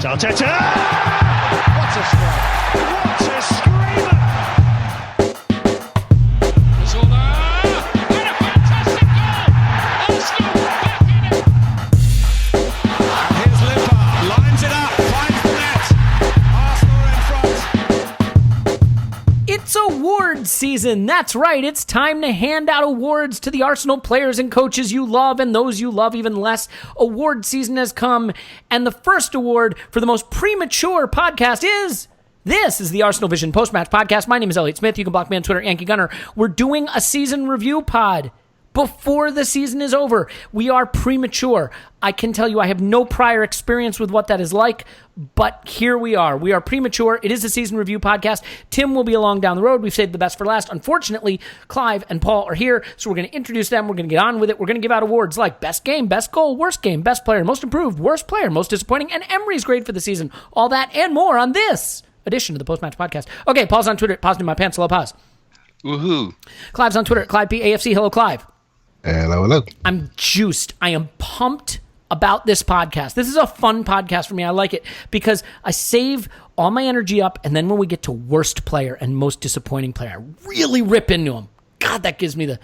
Arteta! What a strike! What a screamer! Zola! What a fantastic goal! Arsenal back in it! And here's Limpar, lines it up, finds the net. Arsenal in front. It's awards season. That's right. It's time to hand out awards to the Arsenal players and coaches you love and those you love even less. Award season has come, and the first award for the most premature podcast is... This is the Arsenal Vision Post-Match Podcast. My name is Elliot Smith. You can block me on Twitter, Yankee Gunner. We're doing a season review pod before the season is over. We are premature. I can tell you I have no prior experience with what that is like, but here we are. We are premature. It is a season review podcast. Tim will be along down the road. We've saved the best for last. Unfortunately, Clive and Paul are here, so we're going to introduce them. We're going to get on with it. We're going to give out awards like best game, best goal, worst game, best player, most improved, worst player, most disappointing, and Emery's grade for the season. All that and more on this edition of the Post-Match Podcast. Okay, Paul's on Twitter. Pausing in my pants. Hello, Pause. Woohoo. Clive's on Twitter. Clive P. AFC. Hello, Clive. Hello. I'm juiced. I am pumped about this podcast. This is a fun podcast for me. I like it because I save all my energy up, and then when we get to worst player and most disappointing player, I really rip into them. God, that gives me the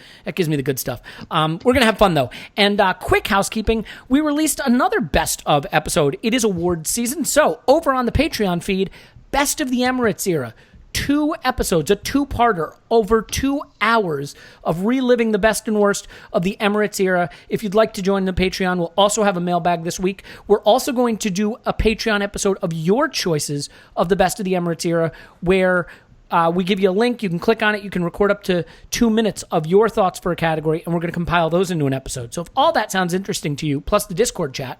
good stuff. We're gonna have fun though. And quick housekeeping: we released another best of episode. It is award season, so over on the Patreon feed, best of the Emirates era. 2 episodes, a 2-parter, over 2 hours of reliving the best and worst of the Emirates era. If you'd like to join the Patreon, we'll also have a mailbag this week. We're also going to do a Patreon episode of your choices of the best of the Emirates era, where we give you a link. You can click on it. You can record up to 2 minutes of your thoughts for a category, and we're going to compile those into an episode. So if all that sounds interesting to you, plus the Discord chat,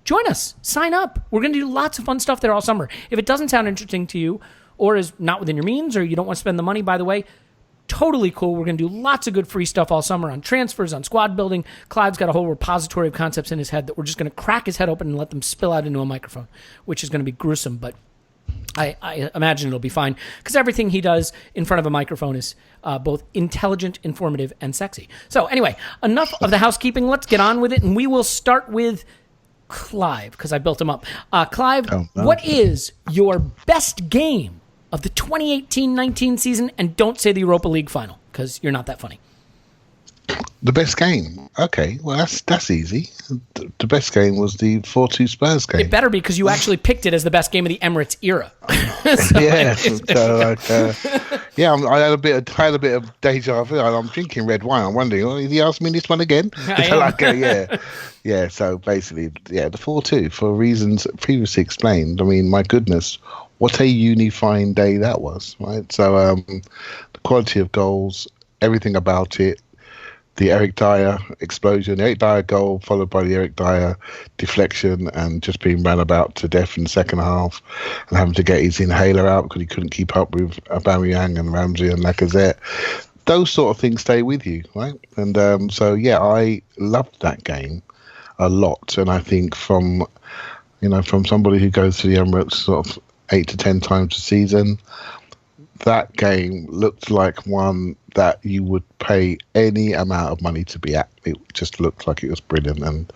join us. Sign up. We're going to do lots of fun stuff there all summer. If it doesn't sound interesting to you, or is not within your means, or you don't want to spend the money, by the way, totally cool. We're going to do lots of good free stuff all summer on transfers, on squad building. Clive's got a whole repository of concepts in his head that we're just going to crack his head open and let them spill out into a microphone, which is going to be gruesome, but I imagine it'll be fine, because everything he does in front of a microphone is both intelligent, informative, and sexy. So anyway, enough of the housekeeping. Let's get on with it, and we will start with Clive, because I built him up. Clive, What is your best game of the 2018-19 season? And don't say the Europa League final, because you're not that funny. The best game? Okay, well, that's easy. The best game was the 4-2 Spurs game. It better be, because you actually picked it as the best game of the Emirates era. I had a bit of deja vu. I'm drinking red wine. I'm wondering, did he ask me this one again? Yeah. So basically, the 4-2 for reasons previously explained. I mean, my goodness, what a unifying day that was, right? So the quality of goals, everything about it. The Eric Dyer explosion, the Eric Dyer goal followed by the Eric Dyer deflection and just being ran about to death in the second half and having to get his inhaler out because he couldn't keep up with Aubameyang and Ramsey and Lacazette. Those sort of things stay with you, right? And I loved that game a lot. And I think from somebody who goes to the Emirates sort of 8 to 10 times a season, that game looked like one that you would pay any amount of money to be at. It just looked like it was brilliant, and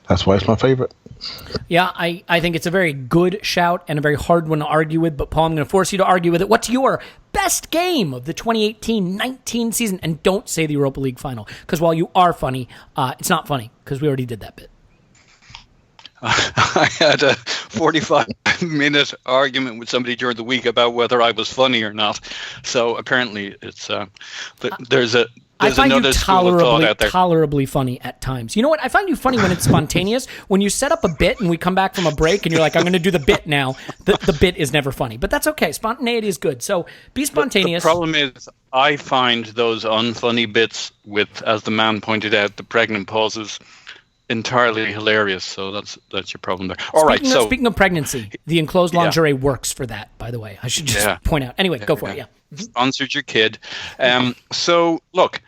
that's why it's my favorite. Yeah, I think it's a very good shout and a very hard one to argue with, but Paul, I'm going to force you to argue with it. What's your best game of the 2018-19 season? And don't say the Europa League final, because while you are funny, it's not funny, because we already did that bit. I had a 45-minute argument with somebody during the week about whether I was funny or not. So apparently, it's there's another school of thought out there. Tolerably funny at times. You know what? I find you funny when it's spontaneous. When you set up a bit and we come back from a break and you're like, I'm going to do the bit now. The bit is never funny, but that's okay. Spontaneity is good. So be spontaneous. The problem is, I find those unfunny bits with, as the man pointed out, the pregnant pauses, entirely hilarious. So that's your problem there. Speaking of pregnancy, the enclosed lingerie works for that, by the way. I should just point out. Anyway, go for it. Yeah. Sponsored your kid. So look,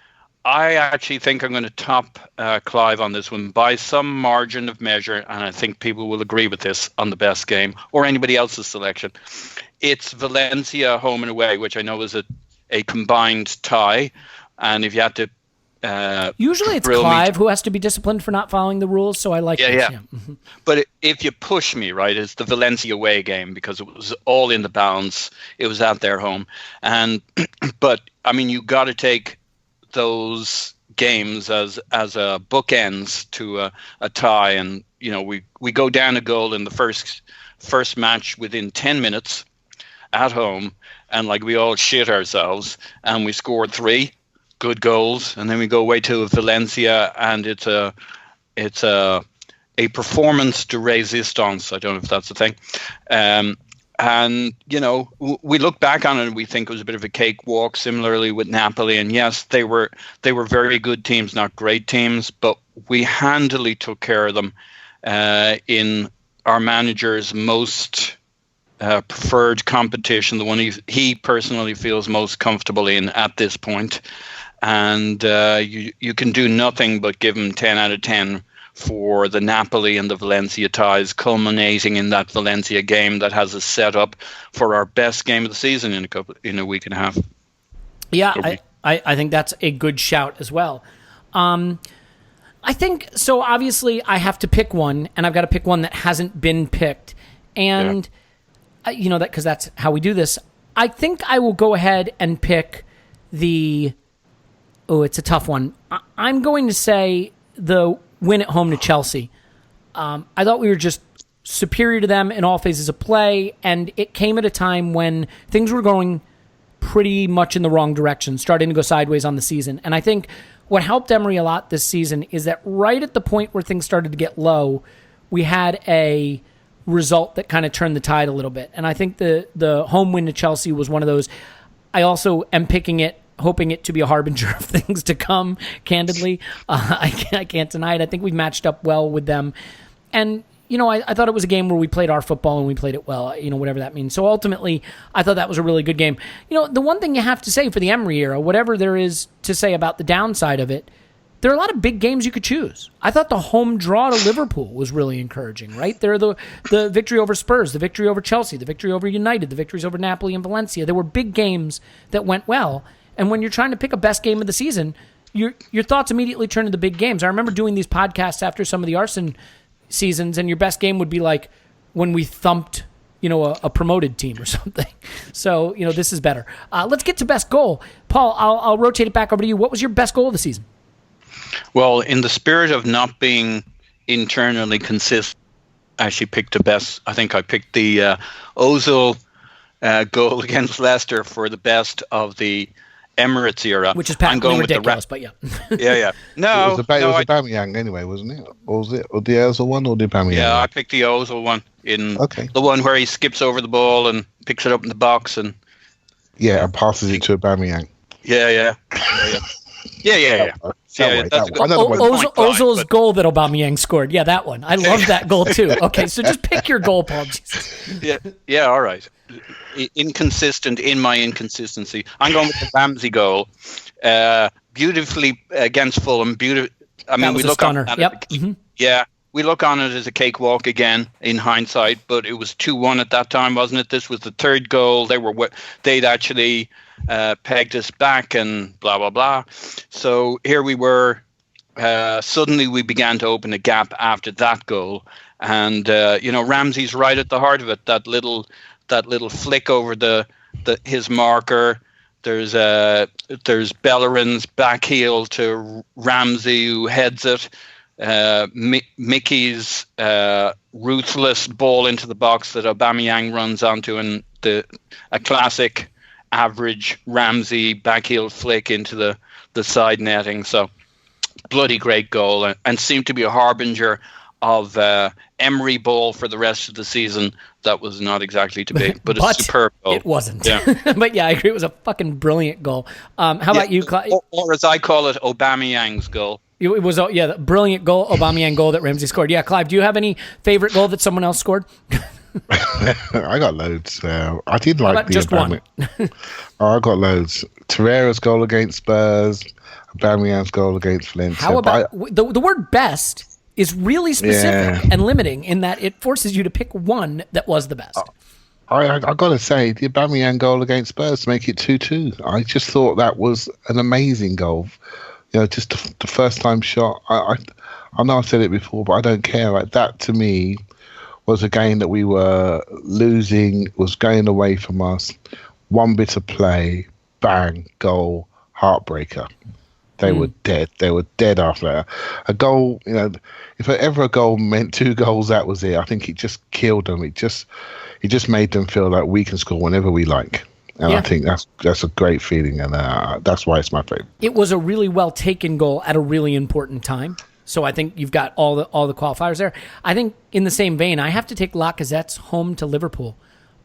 I actually think I'm going to top Clive on this one by some margin of measure, and I think people will agree with this on the best game or anybody else's selection. It's Valencia home and away, which I know is a combined tie, and if you had to Usually it's thrill me. Clive who has to be disciplined for not following the rules, so I like this. Yeah. But if you push me, right, it's the Valencia away game because it was all in the bounds. It was at their home. But, I mean, you got to take those games as a bookends to a tie. And, you know, we go down a goal in the first match within 10 minutes at home. And, like, we all shit ourselves. And we scored 3 good goals, and then we go away to Valencia, and it's a performance de resistance. I don't know if that's a thing. And you know, we look back on it and we think it was a bit of a cakewalk. Similarly with Napoli, and yes, they were very good teams, not great teams, but we handily took care of them in our manager's most preferred competition, the one he personally feels most comfortable in at this point. And you can do nothing but give him 10 out of 10 for the Napoli and the Valencia ties, culminating in that Valencia game that has us set up for our best game of the season in a week and a half. Yeah, I think that's a good shout as well. I think so. Obviously, I have to pick one, and I've got to pick one that hasn't been picked, and you know that because that's how we do this. I think I will go ahead and pick the. Oh, it's a tough one. I'm going to say the win at home to Chelsea. I thought we were just superior to them in all phases of play, and it came at a time when things were going pretty much in the wrong direction, starting to go sideways on the season. And I think what helped Emery a lot this season is that right at the point where things started to get low, we had a result that kind of turned the tide a little bit. And I think the home win to Chelsea was one of those. I also am picking it, hoping it to be a harbinger of things to come, candidly. I can't deny it. I think we've matched up well with them. And, you know, I thought it was a game where we played our football and we played it well, you know, whatever that means. So ultimately, I thought that was a really good game. You know, the one thing you have to say for the Emery era, whatever there is to say about the downside of it, there are a lot of big games you could choose. I thought the home draw to Liverpool was really encouraging, right? There are the victory over Spurs, the victory over Chelsea, the victory over United, the victories over Napoli and Valencia. There were big games that went well. And when you're trying to pick a best game of the season, your thoughts immediately turn to the big games. I remember doing these podcasts after some of the Arsenal seasons, and your best game would be like when we thumped, you know, a promoted team or something. So, you know, this is better. Let's get to best goal. Paul, I'll rotate it back over to you. What was your best goal of the season? Well, in the spirit of not being internally consistent, I actually picked the best. I think I picked the Ozil goal against Leicester for the best of the Emirates era, which is patently ridiculous, but yeah. Yeah. No, it was Aubameyang anyway, wasn't it? Or was it the Ozil one or the Aubameyang? Yeah, I picked the Ozil one the one where he skips over the ball and picks it up in the box and and passes it to Aubameyang. Yeah. Ozil's goal that Aubameyang scored. Yeah, that one. I love that goal too. Okay, so just pick your goal, Paul. Yeah. All right. Inconsistent in my inconsistency. I'm going with the Ramsey goal. Beautifully against Fulham. I mean, we look on it. Yep. Yeah, we look on it as a cakewalk again in hindsight, but it was 2-1 at that time, wasn't it? This was the third goal. They'd actually pegged us back and blah blah blah. So here we were. Suddenly we began to open a gap after that goal, and Ramsey's right at the heart of it. That little flick over his marker. There's Bellerin's back heel to Ramsey, who heads it. Mickey's ruthless ball into the box that Aubameyang runs onto, and a classic average Ramsey back heel flick into the side netting. So bloody great goal, and seemed to be a harbinger of Emery ball for the rest of the season. That was not exactly to be, but a superb goal. It wasn't. Yeah. But yeah, I agree. It was a fucking brilliant goal. How about you, Clive? Or as I call it, Aubameyang's goal. It was, the brilliant goal, Aubameyang goal that Ramsey scored. Yeah, Clive, do you have any favorite goal that someone else scored? I got loads. I did like the just one. I got loads. Torreira's goal against Spurs, Aubameyang's goal against Valencia. How about the word best is really specific and limiting in that it forces you to pick one that was the best. I got to say, the Aubameyang goal against Spurs to make it 2-2. I just thought that was an amazing goal. just the first time shot. I know I've said it before, but I don't care. Like that to me was a game that we were losing, was going away from us. One bit of play, bang, goal, heartbreaker. They were dead. They were dead after that. A goal, if ever a goal meant 2 goals, that was it. I think it just killed them. It just made them feel like we can score whenever we like. And I think that's a great feeling, and that's why it's my favorite. It was a really well taken goal at a really important time. So I think you've got all the qualifiers there. I think in the same vein, I have to take Lacazette's home to Liverpool,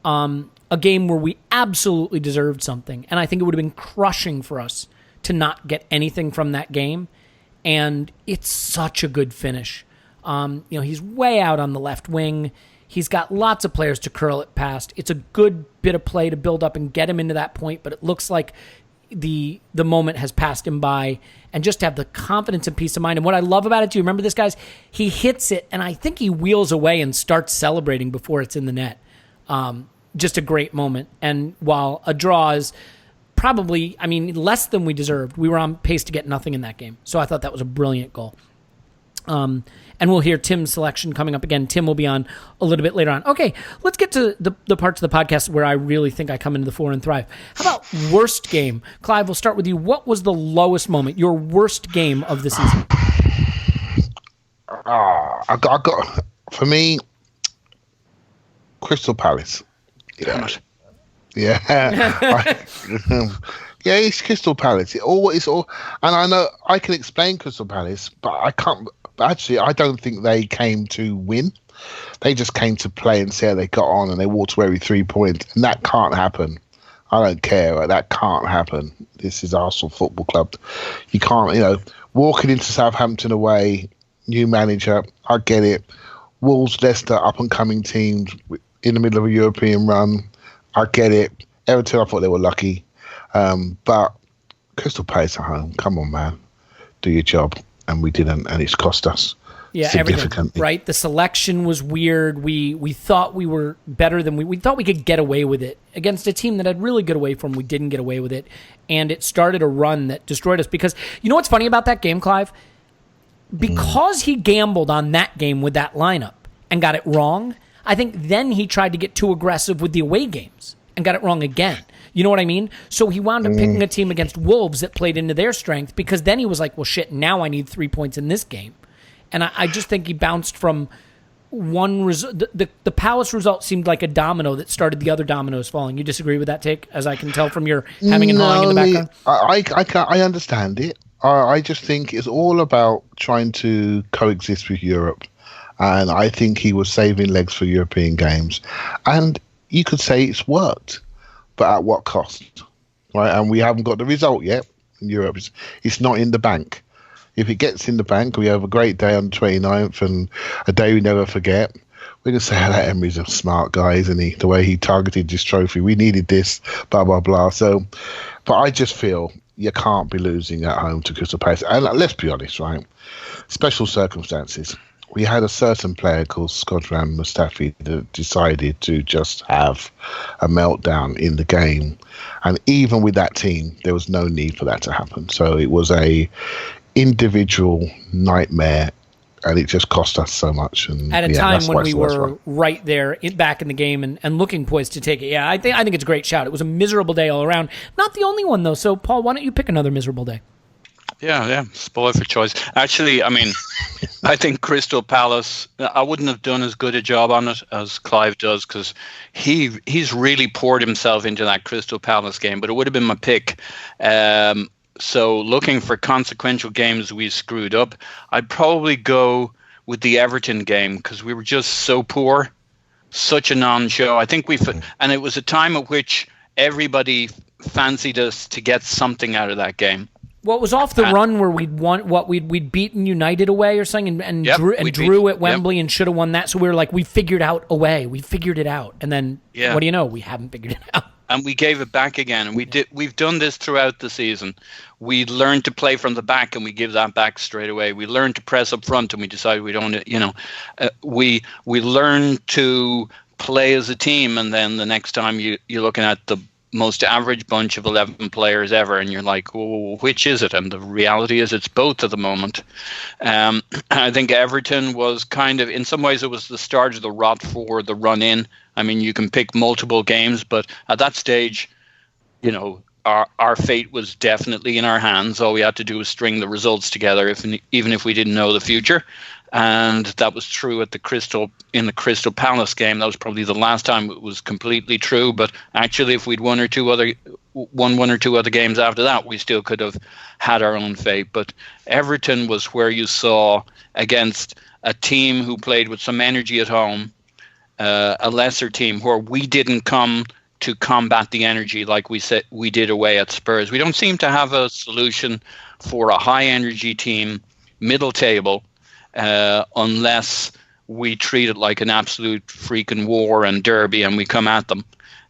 a game where we absolutely deserved something, and I think it would have been crushing for us to not get anything from that game. And it's such a good finish. He's way out on the left wing. He's got lots of players to curl it past. It's a good bit of play to build up and get him into that point, but it looks like the moment has passed him by, and just to have the confidence and peace of mind. And what I love about it, do you remember this, guys? He hits it, and I think he wheels away and starts celebrating before it's in the net. Just a great moment. And while a draw is probably, less than we deserved, we were on pace to get nothing in that game. So I thought that was a brilliant goal. And we'll hear Tim's selection coming up again. Tim will be on a little bit later on. Okay, let's get to the parts of the podcast where I really think I come into the fore and thrive. How about worst game? Clive, we'll start with you. What was the lowest moment, your worst game of the season? I got for me, Crystal Palace. Damn it. Yeah. Yeah, it's Crystal Palace. It's all, and I know I can explain Crystal Palace, but I can't. Actually, I don't think they came to win. They just came to play and see how they got on, and they walked away with 3 points, and that can't happen. I don't care. Like, that can't happen. This is Arsenal Football Club. You can't, walking into Southampton away, new manager. I get it. Wolves, Leicester, up and coming teams in the middle of a European run. I get it. Everton, I thought they were lucky. But Crystal Palace at home, come on, man, do your job. And we didn't, and it's cost us significantly. Everything, right? The selection was weird. We thought we were better than we thought we could get away with it against a team that had really good away from. We didn't get away with it, and it started a run that destroyed us. Because you know what's funny about that game, Clive? Because he gambled on that game with that lineup and got it wrong, I think then he tried to get too aggressive with the away games and got it wrong again. You know what I mean? So he wound up picking a team against Wolves that played into their strength, because then he was like, well, shit, now I need 3 points in this game. And I just think he bounced from one result. The Palace result seemed like a domino that started the other dominoes falling. You disagree with that take, as I can tell from your hemming and hawing in the background? I understand it. I just think it's all about trying to coexist with Europe. And I think he was saving legs for European games. And you could say it's worked. But at what cost, right? And we haven't got the result yet in Europe. It's not in the bank. If it gets in the bank, we have a great day on the 29th and a day we never forget. We're going to say, that Emery's a smart guy, isn't he? The way he targeted this trophy. We needed this, blah, blah, blah. So, but I just feel you can't be losing at home to Crystal Palace. And let's be honest, right? Special circumstances. We had a certain player called Shkodran Mustafi that decided to just have a meltdown in the game. And even with that team, there was no need for that to happen. So it was a individual nightmare, and it just cost us so much. And at a time when we were right there back in the game and looking poised to take it. Yeah, I think it's a great shout. It was a miserable day all around. Not the only one, though. So, Paul, why don't you pick another miserable day? Yeah. Spoil for choice. Actually, I think Crystal Palace, I wouldn't have done as good a job on it as Clive does, because he's really poured himself into that Crystal Palace game, but it would have been my pick. So looking for consequential games we screwed up, I'd probably go with the Everton game, because we were just so poor, such a non-show. I think and it was a time at which everybody fancied us to get something out of that game. Well, it was off the run where we'd beaten United away or something, and drew at Wembley and should have won that. So we were like, we figured out a way. We figured it out, and then what do you know? We haven't figured it out. And we gave it back again. And we've done this throughout the season. We learned to play from the back, and we give that back straight away. We learned to press up front, and we decided we don't. We learned to play as a team, and then the next time you're looking at the most average bunch of 11 players ever, and you're like, well, which is it? And the reality is it's both at the moment. I think Everton was kind of, in some ways, it was the start of the rot for the run in. I mean, you can pick multiple games, but at that stage, you know, our fate was definitely in our hands. All we had to do was string the results together, even if we didn't know the future. And that was true in the Crystal Palace game. That was probably the last time it was completely true. But actually, if we'd won one or two other games after that, we still could have had our own fate. But Everton was where you saw, against a team who played with some energy at home, a lesser team, where we didn't come to combat the energy like we said we did away at Spurs. We don't seem to have a solution for a high energy team, middle table, unless we treat it like an absolute freaking war and derby and we come at them.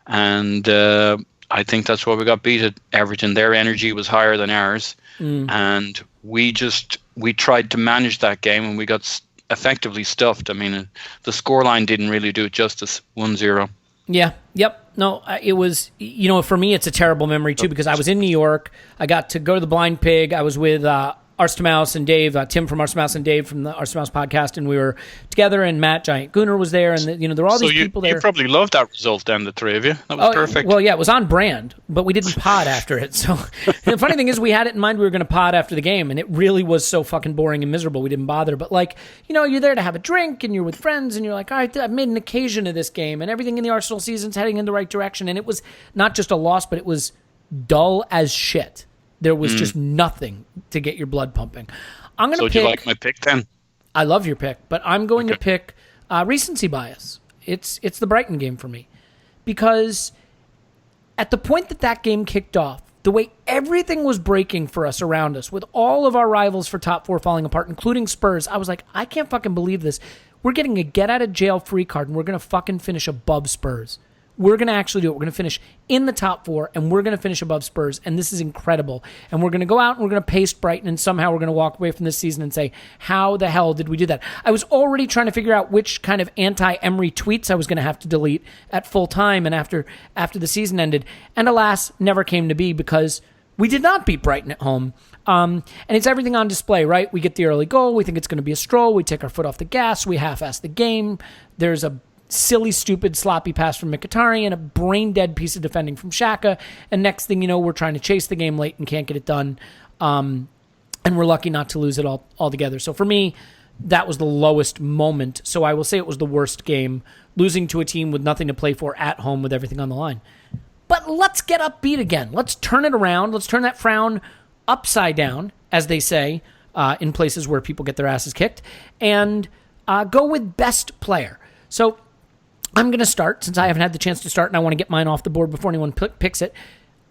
And I think that's why we got beat at Everton. Their energy was higher than ours. And we tried to manage that game, and we got effectively stuffed. I mean, the scoreline didn't really do it justice. 1-0. Yeah. Yep. No, it was, you know, for me, it's a terrible memory too, because I was in New York. I got to go to the Blind Pig. I was with Arsta Mouse and Dave, Tim from Arsta Mouse and Dave from the Arsta Mouse podcast, and we were together, and Matt Giant Gooner was there, and there were all these people there. You probably loved that result then, the three of you. That was perfect. Well, yeah, it was on brand, but we didn't pod after it. So the funny thing is, we had it in mind we were going to pod after the game, and it really was so fucking boring and miserable we didn't bother. But you're there to have a drink, and you're with friends, and you're like, all right, I've made an occasion of this game, and everything in the Arsenal season's heading in the right direction. And it was not just a loss, but it was dull as shit. There was just nothing to get your blood pumping. I'm going to pick. So do you like my pick then? I love your pick, but I'm going to pick recency bias. It's the Brighton game for me, because at the point that game kicked off, the way everything was breaking for us around us, with all of our rivals for top four falling apart, including Spurs, I was like, I can't fucking believe this. We're getting a get out of jail free card, and we're going to fucking finish above Spurs. We're going to actually do it. We're going to finish in the top four, and we're going to finish above Spurs, and this is incredible. And we're going to go out, and we're going to paste Brighton, and somehow we're going to walk away from this season and say, how the hell did we do that? I was already trying to figure out which kind of anti-Emery tweets I was going to have to delete at full time and after the season ended. And alas, never came to be, because we did not beat Brighton at home. And it's everything on display, right? We get the early goal. We think it's going to be a stroll. We take our foot off the gas. We half-ass the game. There's a silly, stupid, sloppy pass from Mkhitaryan, a brain-dead piece of defending from Xhaka, and next thing you know, we're trying to chase the game late and can't get it done, and we're lucky not to lose it altogether. So for me, that was the lowest moment, so I will say it was the worst game, losing to a team with nothing to play for at home with everything on the line. But let's get upbeat again. Let's turn it around. Let's turn that frown upside down, as they say, in places where people get their asses kicked, and go with best player. So I'm going to start, since I haven't had the chance to start and I want to get mine off the board before anyone picks it.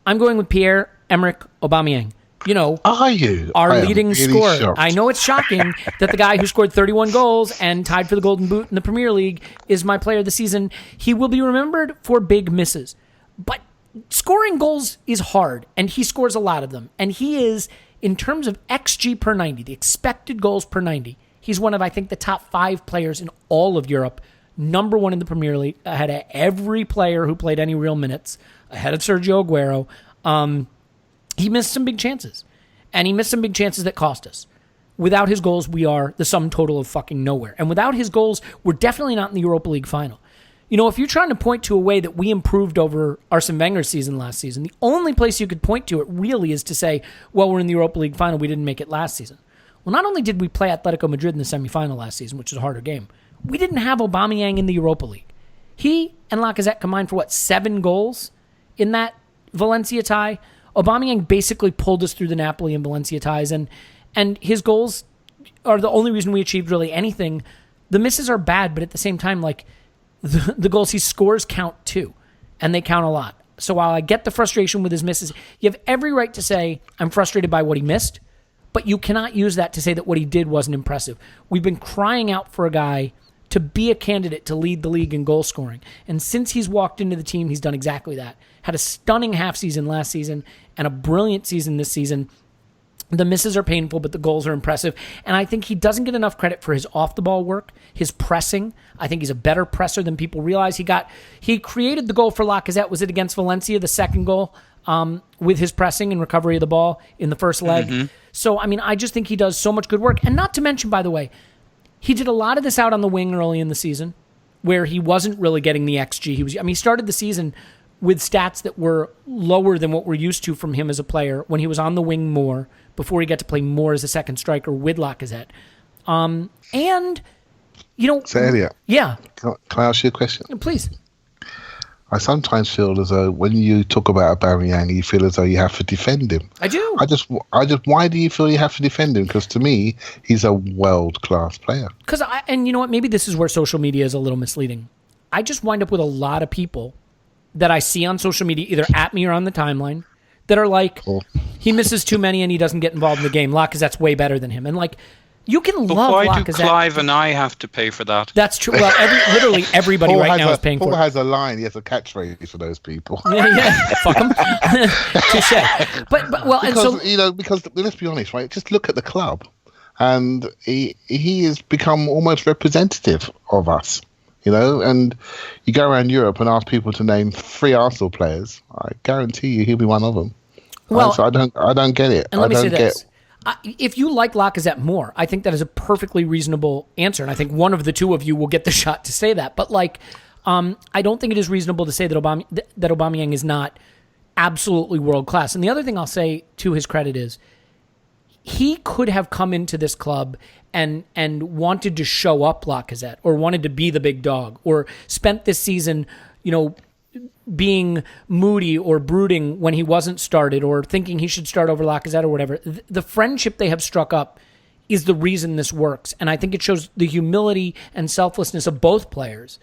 I'm going with Pierre-Emerick Aubameyang. Are you? Our leading really scorer. shocked. I know it's shocking that the guy who scored 31 goals and tied for the Golden Boot in the Premier League is my player of the season. He will be remembered for big misses. But scoring goals is hard, and he scores a lot of them. And he is, in terms of XG per 90, the expected goals per 90, he's one of, I think, the top 5 players in all of Europe. Number 1 in the Premier League, ahead of every player who played any real minutes, ahead of Sergio Aguero. He missed some big chances, and he missed some big chances that cost us. Without his goals, we are the sum total of fucking nowhere. And without his goals, we're definitely not in the Europa League final. If you're trying to point to a way that we improved over Arsene Wenger's season last season, the only place you could point to it really is to say, well, we're in the Europa League final, we didn't make it last season. Well, not only did we play Atletico Madrid in the semifinal last season, which is a harder game, we didn't have Aubameyang in the Europa League. He and Lacazette combined for 7 goals in that Valencia tie. Aubameyang basically pulled us through the Napoli and Valencia ties, and his goals are the only reason we achieved really anything. The misses are bad, but at the same time, the goals he scores count too, and they count a lot. So while I get the frustration with his misses, you have every right to say I'm frustrated by what he missed, but you cannot use that to say that what he did wasn't impressive. We've been crying out for a guy to be a candidate to lead the league in goal scoring. And since he's walked into the team, he's done exactly that. Had a stunning half season last season and a brilliant season this season. The misses are painful, but the goals are impressive. And I think he doesn't get enough credit for his off-the-ball work, his pressing. I think he's a better presser than people realize. He created the goal for Lacazette. Was it against Valencia, the second goal, with his pressing and recovery of the ball in the first leg? Mm-hmm. So, I mean, I just think he does so much good work. And not to mention, by the way, he did a lot of this out on the wing early in the season where he wasn't really getting the XG. He started the season with stats that were lower than what we're used to from him as a player when he was on the wing more, before he got to play more as a second striker with Lacazette. And, you know... So, Elliot. Yeah. Can I ask you a question? Please. I sometimes feel as though when you talk about Aubameyang, you feel as though you have to defend him. I do. I just. Why do you feel you have to defend him? Because to me, he's a world-class player. And you know what? Maybe this is where social media is a little misleading. I just wind up with a lot of people that I see on social media, either at me or on the timeline, that are like, he misses too many and he doesn't get involved in the game. Lacazette's way better than him. And like, you can love Lacazette. Why do Clive and I have to pay for that? That's true. Well, literally everybody Paul right now is paying for it. Paul has a line. He has a catchphrase for those people. Yeah, fuck them. Touche. But well, because let's be honest, right? Just look at the club, and he has become almost representative of us. And you go around Europe and ask people to name 3 Arsenal players. I guarantee you, he'll be one of them. Well, so I don't get it. And let me say this: if you like Lacazette more, I think that is a perfectly reasonable answer, and I think one of the two of you will get the shot to say that. But I don't think it is reasonable to say that Aubameyang is not absolutely world class. And the other thing I'll say to his credit is, he could have come into this club and wanted to show up Lacazette, or wanted to be the big dog, or spent this season, being moody or brooding when he wasn't started, or thinking he should start over Lacazette or whatever. The friendship they have struck up is the reason this works. And I think it shows the humility and selflessness of both players.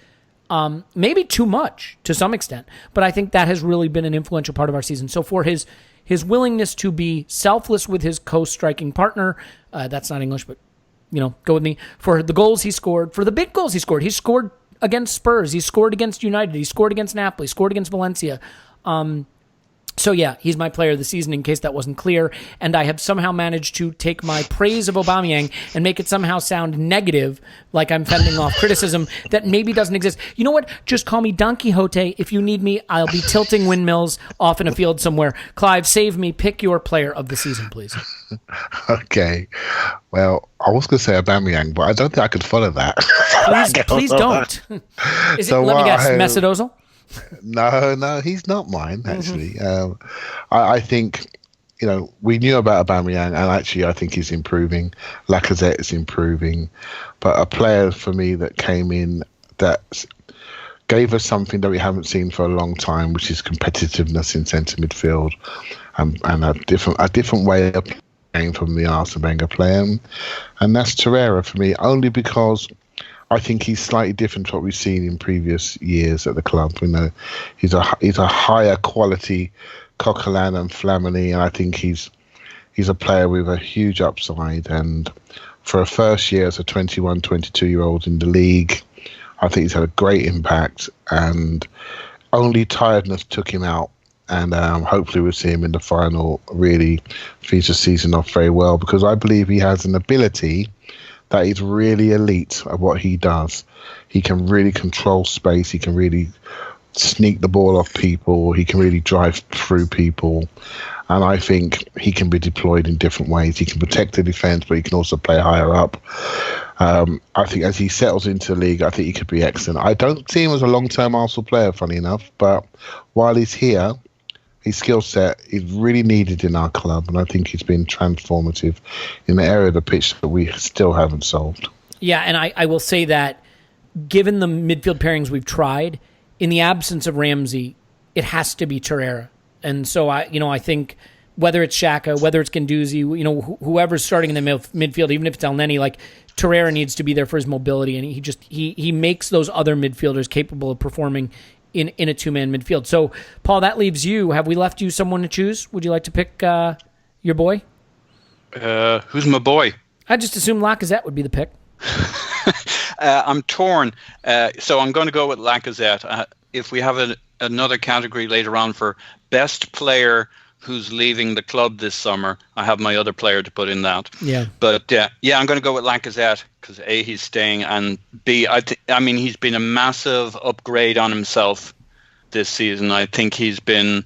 Maybe too much to some extent, but I think that has really been an influential part of our season. So for his willingness to be selfless with his co-striking partner, that's not English, but go with me, for the goals he scored, for the big goals he scored against Spurs, he scored against United, he scored against Napoli, scored against Valencia. So yeah, he's my player of the season, in case that wasn't clear. And I have somehow managed to take my praise of Aubameyang and make it somehow sound negative, like I'm fending off criticism that maybe doesn't exist. You know what? Just call me Don Quixote. If you need me, I'll be tilting windmills off in a field somewhere. Clive, save me. Pick your player of the season, please. Okay. Well, I was going to say Aubameyang, but I don't think I could follow that. Please don't. Let me guess, Mesut Ozil? No, he's not mine, actually. Mm-hmm. I think, we knew about Aubameyang, and actually I think he's improving. Lacazette is improving. But a player for me that came in that gave us something that we haven't seen for a long time, which is competitiveness in centre midfield, and a different way of playing from the Arsene Wenger player. And that's Torreira for me, only because I think he's slightly different to what we've seen in previous years at the club. He's a higher quality Coquelin and Flamini, and I think he's a player with a huge upside. And for a first year as a 21, 22-year-old in the league, I think he's had a great impact. And only tiredness took him out. And hopefully we'll see him in the final really finish the season off very well, because I believe he has an ability that is really elite at what he does. He can really control space. He can really sneak the ball off people. He can really drive through people. And I think he can be deployed in different ways. He can protect the defence, but he can also play higher up. I think as he settles into the league, I think he could be excellent. I don't see him as a long-term Arsenal player, funny enough, but while he's here, his skill set is really needed in our club, and I think he's been transformative in the area of the pitch that we still haven't solved. Yeah, and I will say that given the midfield pairings we've tried, in the absence of Ramsey, it has to be Torreira. And so I think whether it's Xhaka, whether it's Guendouzi, whoever's starting in the midfield, even if it's El Neni, like Torreira needs to be there for his mobility, and he makes those other midfielders capable of performing in a two-man midfield. So, Paul, that leaves you. Have we left you someone to choose? Would you like to pick your boy? Who's my boy? I just assumed Lacazette would be the pick. I'm torn. So I'm going to go with Lacazette. If we have another category later on for best player who's leaving the club this summer, I have my other player to put in that. Yeah. But I'm going to go with Lacazette because A, he's staying, and B, I mean, he's been a massive upgrade on himself this season. I think he's been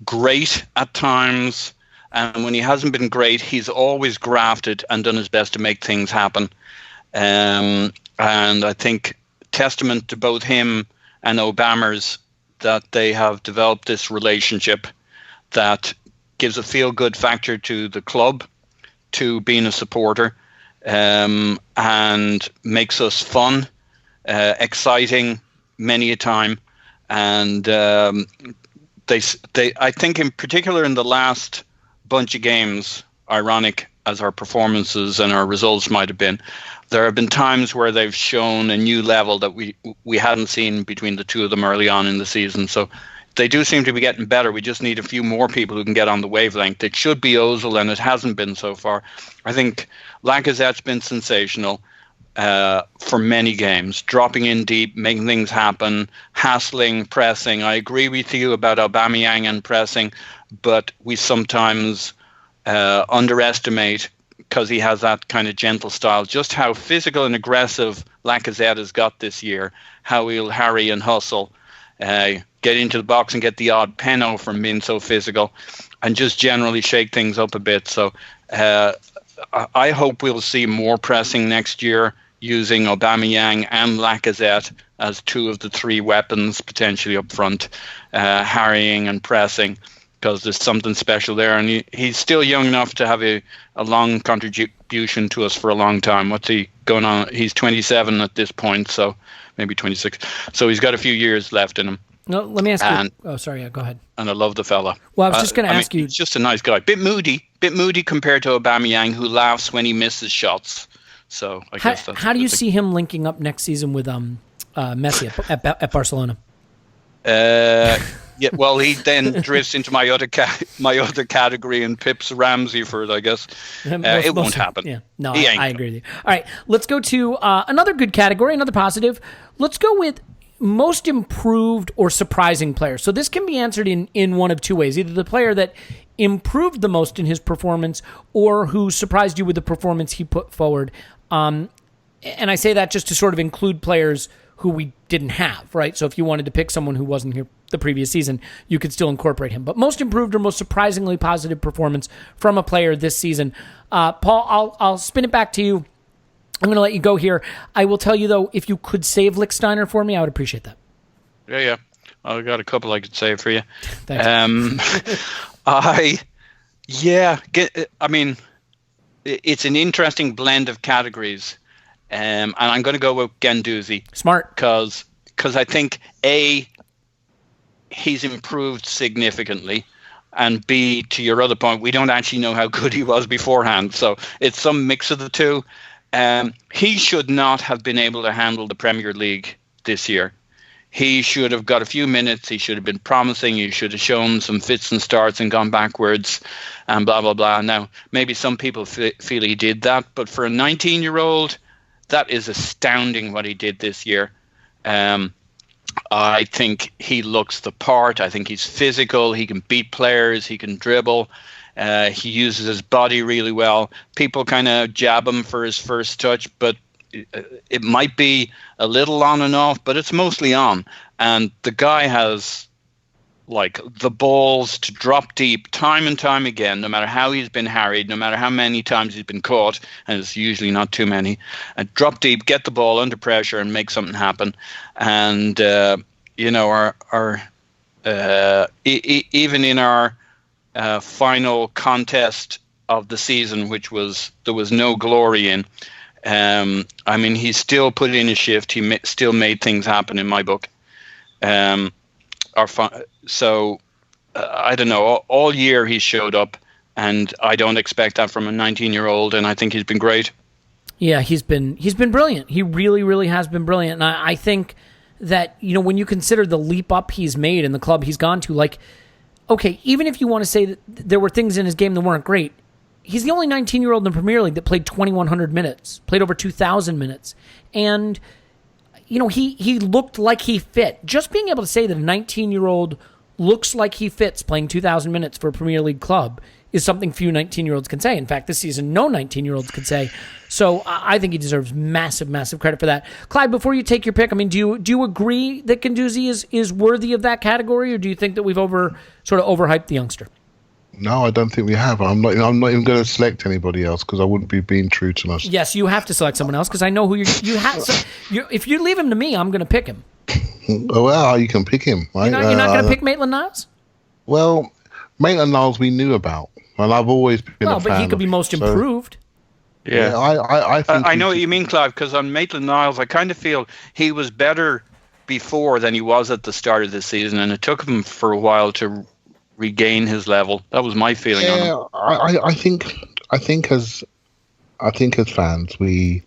great at times, and when he hasn't been great, he's always grafted and done his best to make things happen. And I think testament to both him and Obama's that they have developed this relationship that gives a feel-good factor to the club, to being a supporter, and makes us fun, exciting many a time. And they I think in particular in the last bunch of games, ironic as our performances and our results might have been, there have been times where they've shown a new level that we hadn't seen between the two of them early on in the season. So they do seem to be getting better. We just need a few more people who can get on the wavelength. It should be Ozil, and it hasn't been so far. I think Lacazette's been sensational for many games, dropping in deep, making things happen, hassling, pressing. I agree with you about Aubameyang and pressing, but we sometimes underestimate, because he has that kind of gentle style, just how physical and aggressive Lacazette has got this year, how he'll harry and hustle, get into the box and get the odd penno from being so physical, and just generally shake things up a bit. So I hope we'll see more pressing next year, using Aubameyang and Lacazette as two of the three weapons potentially up front, harrying and pressing, because there's something special there. And he's still young enough to have a long contribution to us for a long time. What's he going on? He's 27 at this point, so maybe 26. So he's got a few years left in him. No, let me ask you. Oh, sorry. Yeah, go ahead. And I love the fella. Well, I was just going to ask you. He's just a nice guy. Bit moody compared to Aubameyang, who laughs when he misses shots. So I guess that's how do you see him linking up next season with Messi at Barcelona? Yeah, well, he then drifts into my other category and pips Ramsey for it, I guess. It won't happen. Yeah, no, I agree with you. All right, let's go to another good category, another positive. Let's go with most improved or surprising player. So this can be answered in one of two ways: either the player that improved the most in his performance, or who surprised you with the performance he put forward. And I say that just to sort of include players who we didn't have, right? So if you wanted to pick someone who wasn't here the previous season, you could still incorporate him. But most improved or most surprisingly positive performance from a player this season. Paul, I'll spin it back to you. I'm going to let you go here. I will tell you, though, if you could save Lichtsteiner for me, I would appreciate that. Yeah. I've got a couple I could save for you. Thanks. It's an interesting blend of categories. And I'm going to go with Guendouzi. Smart. Because I think, A, he's improved significantly, and B, to your other point, we don't actually know how good he was beforehand. So it's some mix of the two. He should not have been able to handle the Premier League this year. He should have got a few minutes. He should have been promising. He should have shown some fits and starts and gone backwards and blah, blah, blah. Now, maybe some people feel he did that, but for a 19-year-old, that is astounding what he did this year. I think he looks the part. I think he's physical. He can beat players. He can dribble. He uses his body really well. People kind of jab him for his first touch, but it might be a little on and off, but it's mostly on. And the guy has like the balls to drop deep time and time again, no matter how he's been harried, no matter how many times he's been caught, and it's usually not too many, and drop deep, get the ball under pressure and make something happen. And, even in our final contest of the season, there was no glory in, he still put in a shift. He still made things happen in my book. I don't know. All year he showed up, and I don't expect that from a 19-year-old. And I think he's been great. Yeah, he's been brilliant. He really, really has been brilliant. And I think that when you consider the leap up he's made in the club he's gone to, okay, even if you want to say that there were things in his game that weren't great, he's the only 19-year-old in the Premier League that played 2,100 minutes, played over 2,000 minutes, and he looked like he fit. Just being able to say that a 19-year-old looks like he fits playing 2,000 minutes for a Premier League club is something few 19-year-olds can say. In fact, this season, no 19-year-olds could say. So I think he deserves massive, massive credit for that. Clyde, before you take your pick, I mean, do you agree that Guendouzi is worthy of that category, or do you think that we've overhyped the youngster? No, I don't think we have. I'm not even going to select anybody else because I wouldn't be being true to us. Yes, you have to select someone else because I know who you have. If you leave him to me, I'm going to pick him. Well, you can pick him, right? You're not going to pick Maitland-Niles? Well, Maitland-Niles we knew about, and I've always been a fan. But he could be most improved. Yeah, I think I know what you mean, Clive, because on Maitland-Niles, I kind of feel he was better before than he was at the start of the season, and it took him for a while to regain his level. That was my feeling on him. I think as fans we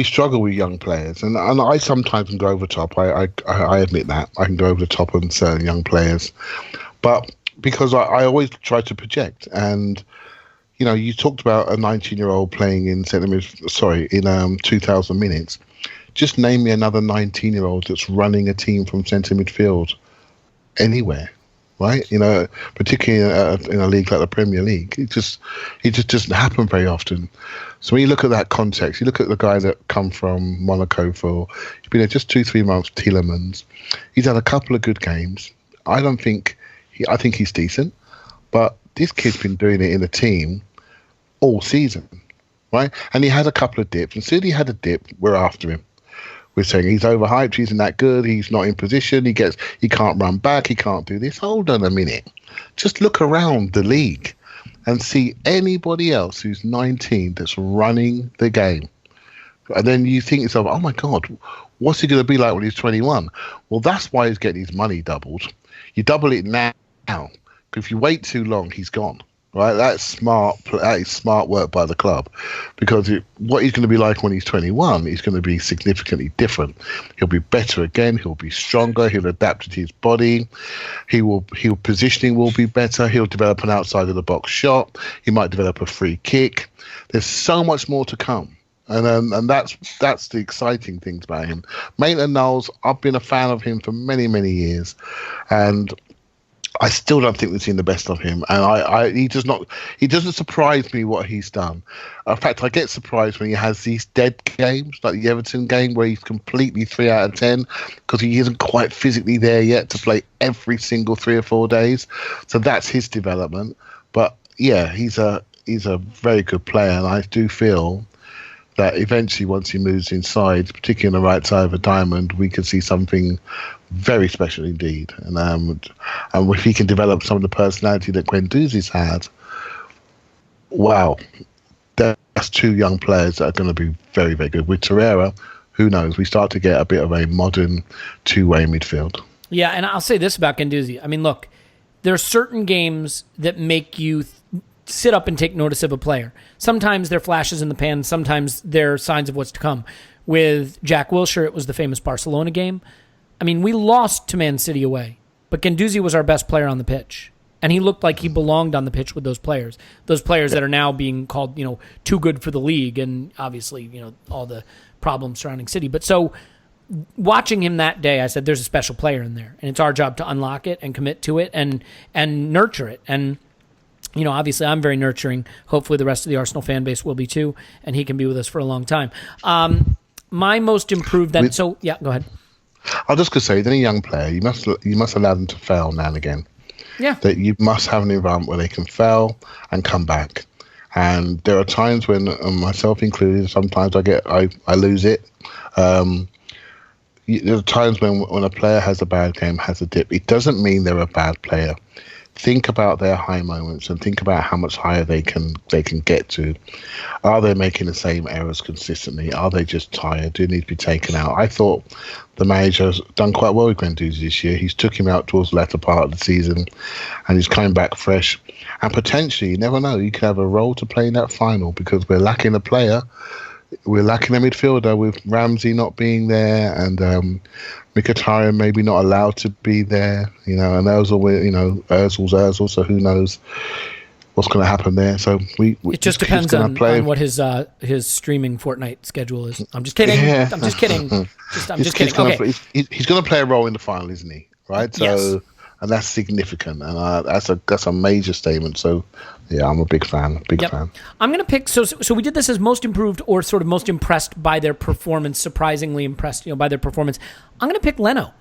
struggle with young players, and I sometimes can go over the top. I admit that I can go over the top on certain young players, but because I always try to project. And you talked about a 19-year-old playing in 2,000 minutes. Just name me another 19-year-old that's running a team from centre midfield anywhere. Right, particularly in a league like the Premier League, it just doesn't happen very often. So when you look at that context, you look at the guy that come from Monaco he's been there just 2-3 months. Tielemans, he's had a couple of good games. I think he's decent, but this kid's been doing it in a team all season, right? And he had a couple of dips, and soon he had a dip, we're after him. We're saying he's overhyped, he isn't that good, he's not in position, he can't run back, he can't do this. Hold on a minute. Just look around the league and see anybody else who's 19 that's running the game. And then you think to yourself, oh my God, what's he going to be like when he's 21? Well, that's why he's getting his money doubled. You double it now. If you wait too long, he's gone. Right, that's smart. That is smart work by the club, because what he's going to be like when he's 21, he's going to be significantly different. He'll be better again. He'll be stronger. He'll adapt to his body. He'll positioning will be better. He'll develop an outside of the box shot. He might develop a free kick. There's so much more to come, and that's the exciting things about him. Maitland-Niles, I've been a fan of him for many, many years, and I still don't think we've seen the best of him, and he doesn't surprise me what he's done. In fact, I get surprised when he has these dead games, like the Everton game, where he's completely 3 out of 10 because he isn't quite physically there yet to play every single 3 or 4 days. So that's his development. But yeah, he's a very good player, and I do feel that eventually, once he moves inside, particularly on the right side of a diamond, we could see something very special indeed. And if he can develop some of the personality that Guendouzi's had, wow, that's 2 young players that are going to be very, very good. With Torreira, who knows? We start to get a bit of a modern 2-way midfield. Yeah, and I'll say this about Guendouzi. I mean, look, there are certain games that make you sit up and take notice of a player. Sometimes they're flashes in the pan. Sometimes they're signs of what's to come. With Jack Wilshere, it was the famous Barcelona game. I mean, we lost to Man City away, but Guendouzi was our best player on the pitch. And he looked like he belonged on the pitch with those players that are now being called, too good for the league. And obviously, all the problems surrounding City. But so watching him that day, I said, there's a special player in there, and it's our job to unlock it and commit to it and nurture it. And obviously I'm very nurturing. Hopefully the rest of the Arsenal fan base will be too, and he can be with us for a long time. My most improved then. So yeah, go ahead. I was just going to say, any young player, you must allow them to fail now and again. Yeah. That you must have an environment where they can fail and come back. And there are times when, myself included, sometimes I lose it. There are times when a player has a bad game, has a dip. It doesn't mean they're a bad player. Think about their high moments and think about how much higher they can get to. Are they making the same errors consistently? Are they just tired? Do they need to be taken out? I thought the manager's done quite well with Guendouzi this year. He's took him out towards the latter part of the season, and he's coming back fresh. And potentially, you never know, he could have a role to play in that final, because we're lacking a player. We're lacking a midfielder with Ramsey not being there, and Mkhitaryan maybe not allowed to be there, and Ozil's, so who knows what's going to happen there. So it just depends on what his streaming Fortnite schedule is. I'm just kidding. Yeah. I'm just kidding. I'm just kidding. Okay. He's going to play a role in the final, isn't he? right? So, Yes. and that's significant, and that's a major statement. So, yeah, I'm a big fan. Yep. I'm going to pick. So we did this as most improved or sort of most impressed by their performance. Surprisingly impressed, by their performance. I'm going to pick Leno.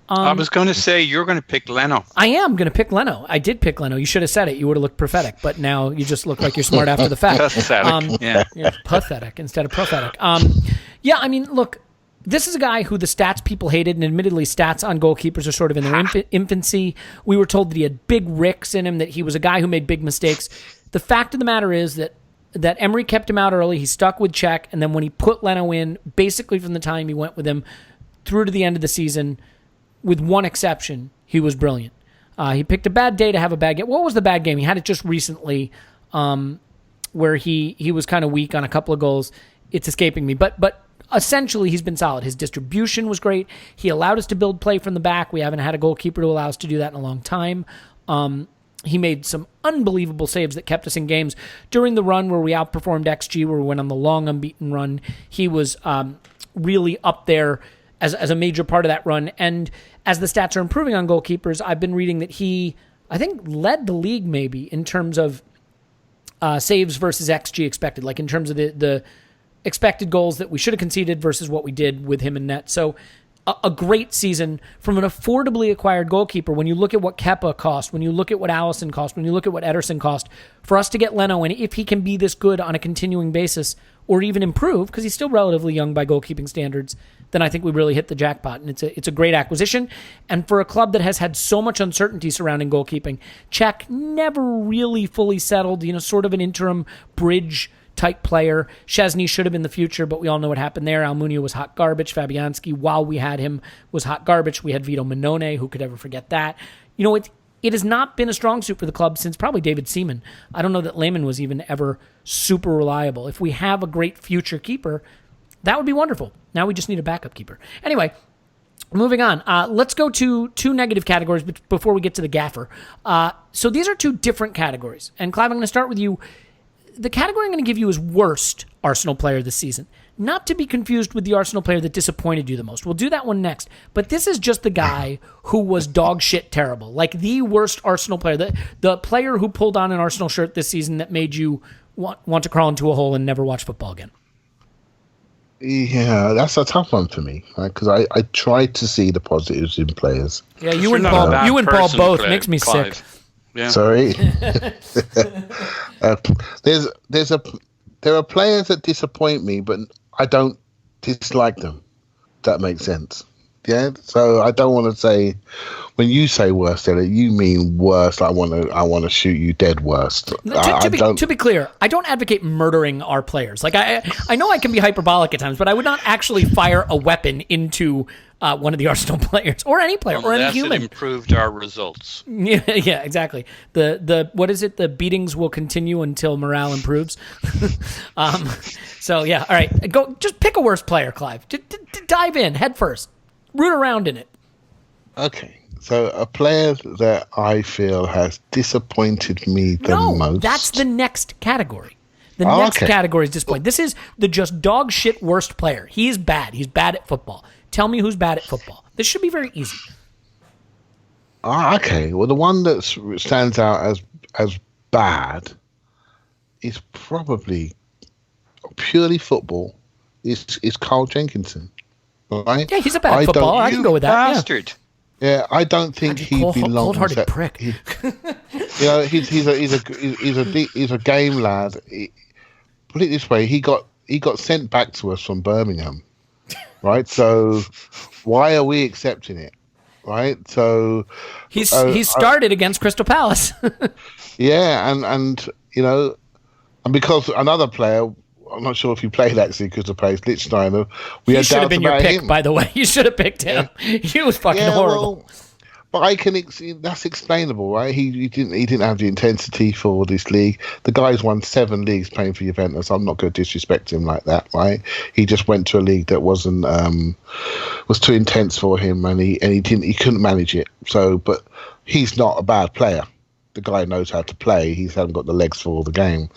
I was going to say you're going to pick Leno. I am going to pick Leno. I did pick Leno. You should have said it. You would have looked prophetic, but now you just look like you're smart after the fact. Pathetic. Yeah, pathetic instead of prophetic. Yeah, I mean, look, this is a guy who the stats people hated, and admittedly, stats on goalkeepers are sort of in their infancy. We were told that he had big ricks in him, that he was a guy who made big mistakes. The fact of the matter is that Emery kept him out early. He stuck with Czech, and then when he put Leno in, basically from the time he went with him through to the end of the season, with one exception, he was brilliant. He picked a bad day to have a bad game. What was the bad game? He had it just recently where he was kind of weak on a couple of goals. It's escaping me. But essentially, he's been solid. His distribution was great. He allowed us to build play from the back. We haven't had a goalkeeper to allow us to do that in a long time. He made some unbelievable saves that kept us in games. During the run where we outperformed XG, where we went on the long unbeaten run, he was really up there as a major part of that run. And as the stats are improving on goalkeepers, I've been reading that he, I think, led the league maybe in terms of saves versus XG expected, like in terms of the expected goals that we should have conceded versus what we did with him in net. So a great season from an affordably acquired goalkeeper. When you look at what Kepa cost, when you look at what Allison cost, when you look at what Ederson cost, for us to get Leno, and if he can be this good on a continuing basis or even improve, because he's still relatively young by goalkeeping standards, then I think we really hit the jackpot. And it's a great acquisition. And for a club that has had so much uncertainty surrounding goalkeeping, Czech never really fully settled, sort of an interim bridge type player. Szczesny should have been the future, but we all know what happened there. Almunia was hot garbage. Fabianski, while we had him, was hot garbage. We had Vito Minone. Who could ever forget that? It has not been a strong suit for the club since probably David Seaman. I don't know that Lehmann was even ever super reliable. If we have a great future keeper, that would be wonderful. Now we just need a backup keeper. Anyway, moving on. Let's go to two negative categories before we get to the gaffer. So these are two different categories. And Clive, I'm going to start with you. The category I'm going to give you is worst Arsenal player this season. Not to be confused with the Arsenal player that disappointed you the most. We'll do that one next. But this is just the guy who was dog shit terrible. Like the worst Arsenal player. The player who pulled on an Arsenal shirt this season that made you want to crawl into a hole and never watch football again. Yeah, that's a tough one for me, right? Because I tried to see the positives in players. Yeah, you and Paul both. Makes me Clive. sick. Yeah. Sorry. There are players that disappoint me, but I don't dislike them. If that makes sense. Yeah. So I don't want to say, when you say worst, Elliot, you mean worst. I want to shoot you dead worst. To be clear, I don't advocate murdering our players. Like I know I can be hyperbolic at times, but I would not actually fire a weapon into one of the Arsenal players or any player or any human. It improved our results. Yeah, exactly. The what is it? The beatings will continue until morale improves. So yeah, all right. Go. Just pick a worst player, Clive. Dive in head first. Root around in it. Okay. So a player that I feel has disappointed me the most. No, that's the next category. The next category is disappointing. This is the just dog shit worst player. He is bad. He's bad at football. Tell me who's bad at football. This should be very easy. Okay. Well, the one that stands out as bad is probably purely football. Is Carl Jenkinson, right? Yeah, he's a bad footballer. I can go with that. Bastard. Yeah, I don't think he belongs. Cold-hearted prick. He's a game lad. Put it this way: he got sent back to us from Birmingham, right? So why are we accepting it, right? So he started against Crystal Palace. Yeah, and because another player. I'm not sure if he played actually because of plays Lichtsteiner. He should have been your pick, by the way. You should have picked him. Yeah. He was fucking horrible. Well, but I can. That's explainable, right? He didn't have the intensity for this league. The guy's won 7 leagues playing for Juventus. I'm not going to disrespect him like that, right? He just went to a league that was too intense for him, and he couldn't manage it. So, but he's not a bad player. The guy knows how to play. He hasn't got the legs for the game.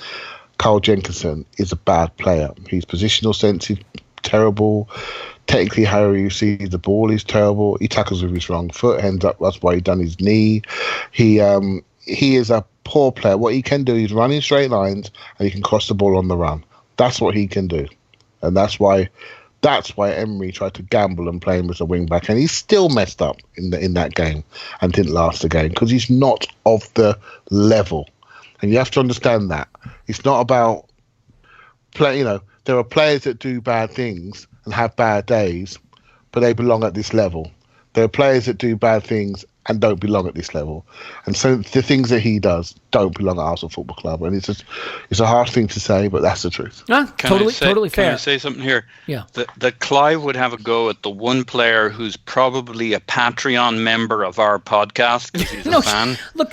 Carl Jenkinson is a bad player. His positional sense is terrible. Technically, how he receives the ball is terrible. He tackles with his wrong foot, ends up, that's why he done his knee. He is a poor player. What he can do is run in straight lines, and he can cross the ball on the run. That's what he can do, and that's why Emery tried to gamble and play him as a wing back, and he still messed up in that game and didn't last the game because he's not of the level. And you have to understand that it's not about play. There are players that do bad things and have bad days, but they belong at this level. There are players that do bad things and don't belong at this level. And so the things that he does don't belong at Arsenal Football Club. And it's a harsh thing to say, but that's the truth. Totally fair. Can I say something here? Yeah. That Clive would have a go at the one player who's probably a Patreon member of our podcast because he's a fan. Look,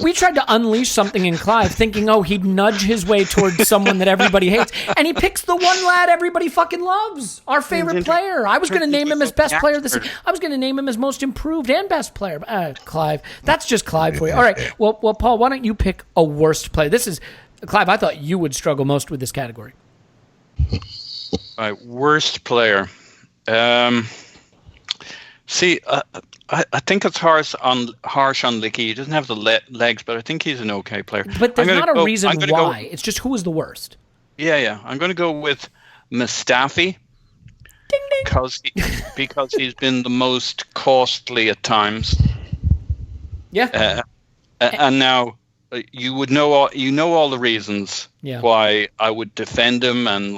we tried to unleash something in Clive thinking, he'd nudge his way towards someone that everybody hates. And he picks the one lad everybody fucking loves, our favorite player. I was going to name him as best player this season. I was going to name him as most improved and best player. Clive. That's just Clive for you. All right. Well, Paul, why don't you pick a worst player? This is Clive. I thought you would struggle most with this category. My worst player. See, I think it's harsh on Licky. He doesn't have the legs, but I think he's an okay player. But there's not a reason why. It's just who is the worst. Yeah. I'm going to go with Mustafi. Ding, ding. Because he's been the most costly at times. Yeah. And now you know all the reasons why I would defend him, and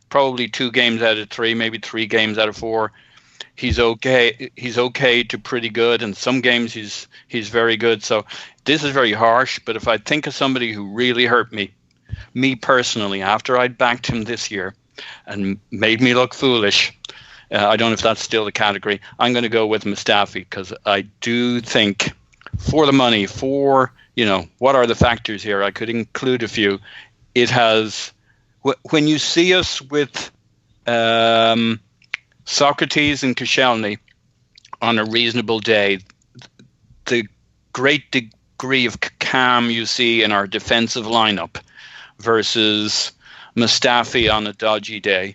probably 2 games out of 3, maybe 3 games out of 4, he's okay. He's okay to pretty good, and some games he's very good. So this is very harsh. But if I think of somebody who really hurt me personally, after I'd backed him this year and made me look foolish. I don't know if that's still the category. I'm going to go with Mustafi because I do think for the money, what are the factors here? I could include a few. It has, when you see us with Socrates and Koscielny on a reasonable day, the great degree of calm you see in our defensive lineup versus Mustafi on a dodgy day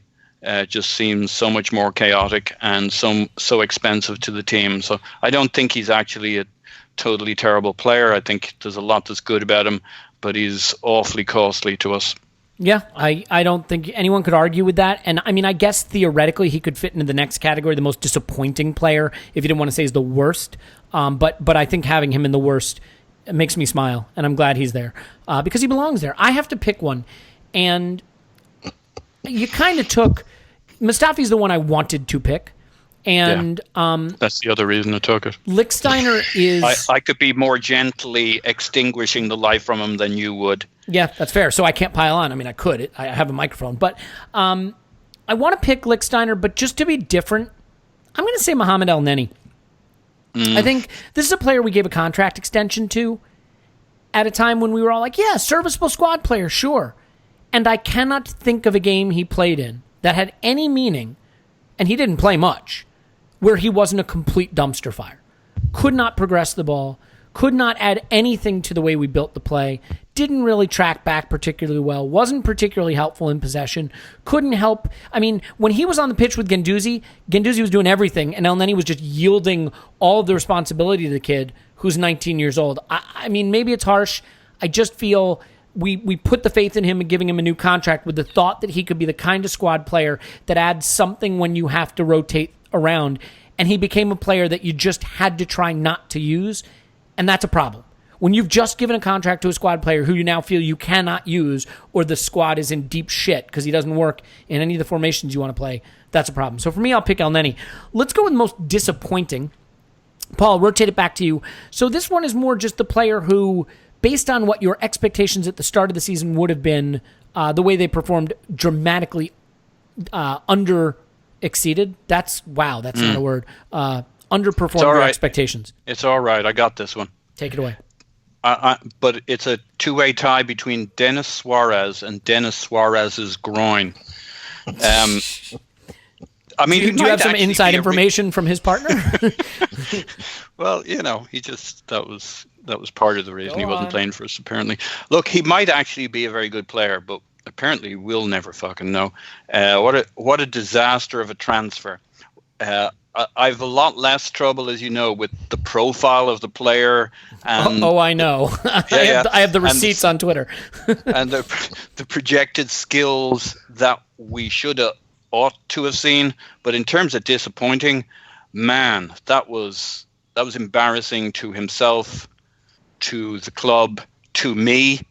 just seems so much more chaotic and so expensive to the team. So I don't think he's actually a totally terrible player. I think there's a lot that's good about him, but he's awfully costly to us. Yeah, I don't think anyone could argue with that. And I mean, I guess theoretically he could fit into the next category, the most disappointing player, if you didn't want to say he's the worst. But I think having him in the worst makes me smile, and I'm glad he's there because he belongs there. I have to pick one, and you kind of took Mustafi's the one I wanted to pick. And that's the other reason I took it. Lichtsteiner is... I could be more gently extinguishing the life from him than you would. Yeah, that's fair. So I can't pile on. I mean, I could. I have a microphone. But I want to pick Lichtsteiner, but just to be different, I'm going to say Mohamed El Neni. I think this is a player we gave a contract extension to at a time when we were all like, yeah, serviceable squad player, sure. And I cannot think of a game he played in that had any meaning, and he didn't play much, where he wasn't a complete dumpster fire. Could not progress the ball, could not add anything to the way we built the play, didn't really track back particularly well, wasn't particularly helpful in possession, couldn't help. I mean, when he was on the pitch with Guendouzi was doing everything, and El Neni was just yielding all of the responsibility to the kid who's 19 years old. I mean, maybe it's harsh. I just feel we put the faith in him and giving him a new contract with the thought that he could be the kind of squad player that adds something when you have to rotate around, and he became a player that you just had to try not to use, and that's a problem. When you've just given a contract to a squad player who you now feel you cannot use, or the squad is in deep shit because he doesn't work in any of the formations you want to play, that's a problem. So for me, I'll pick El Neni. Let's go with most disappointing. Paul, rotate it back to you. So this one is more just the player who, based on what your expectations at the start of the season would have been, the way they performed dramatically under-exceeded. That's not a word. Underperformed your expectations. It's all right. I got this one. Take it away. But it's a two-way tie between Denis Suarez and Denis Suarez's groin. I mean, do you have some inside information from his partner? Well, he just that was part of the reason he wasn't playing for us. Apparently, look, he might actually be a very good player, but apparently we'll never fucking know. What a disaster of a transfer. I've a lot less trouble, as you know, with the profile of the player. And I know. I have the receipts on Twitter. and the projected skills that we ought to have seen. But in terms of disappointing, man, that was embarrassing to himself, to the club, to me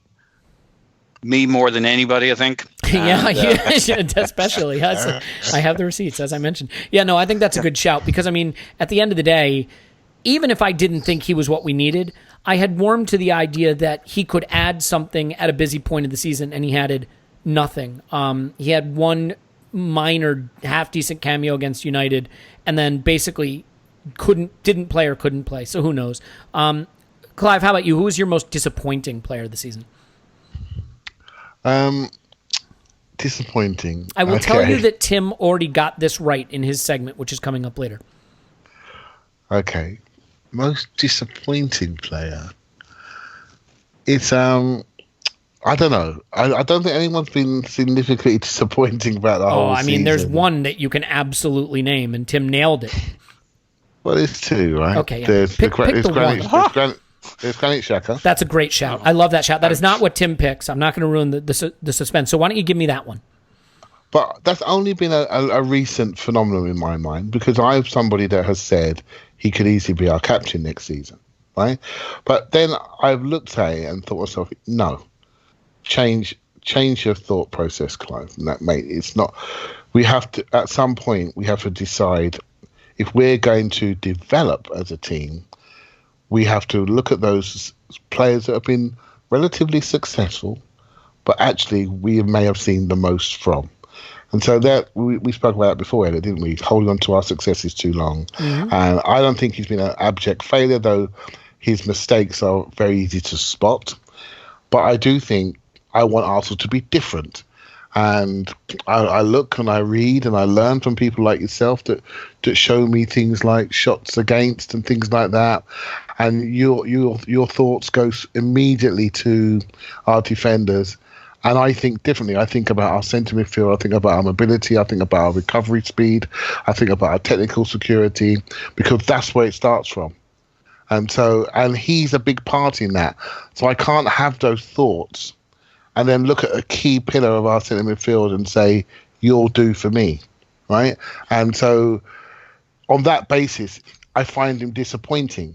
more than anybody, I think. Especially. I have the receipts, as I mentioned. Yeah, no, I think that's a good shout because, I mean, at the end of the day, even if I didn't think he was what we needed, I had warmed to the idea that he could add something at a busy point of the season, and he added nothing. He had one minor, half-decent cameo against United, and then basically didn't play. So who knows? Clive, how about you? Who was your most disappointing player of the season? Disappointing. I will tell you that Tim already got this right in his segment, which is coming up later. Okay. Most disappointing player. It's I don't know. I don't think anyone's been significantly disappointing about the whole season. Mean, there's one that you can absolutely name, and Tim nailed it. Well, there's two, right? Okay, yeah. There's Pick the one. There's Granit Xhaka. That's a great shout. I love that shout. That is not what Tim picks. I'm not going to ruin the suspense. So why don't you give me that one? But that's only been a recent phenomenon in my mind because I'm somebody that has said he could easily be our captain next season, right? But then I've looked at it and thought to myself, no, change your thought process, Clive. And that, mate, it's not. We have to, at some point, we have to decide if we're going to develop as a team. We have to look at those players that have been relatively successful, but actually we may have seen the most from. And so that we spoke about that before, Elliot, didn't we? Holding on to our successes too long. Mm-hmm. And I don't think he's been an abject failure, though his mistakes are very easy to spot. But I do think I want Arsenal to be different. And I look and I read and I learn from people like yourself that show me things like shots against and things like that. And your thoughts go immediately to our defenders. And I think differently. I think about our centre midfield. I think about our mobility. I think about our recovery speed. I think about our technical security, because that's where it starts from. And he's a big part in that. So I can't have those thoughts and then look at a key pillar of our centre midfield and say, you'll do for me, right? And so on that basis, I find him disappointing.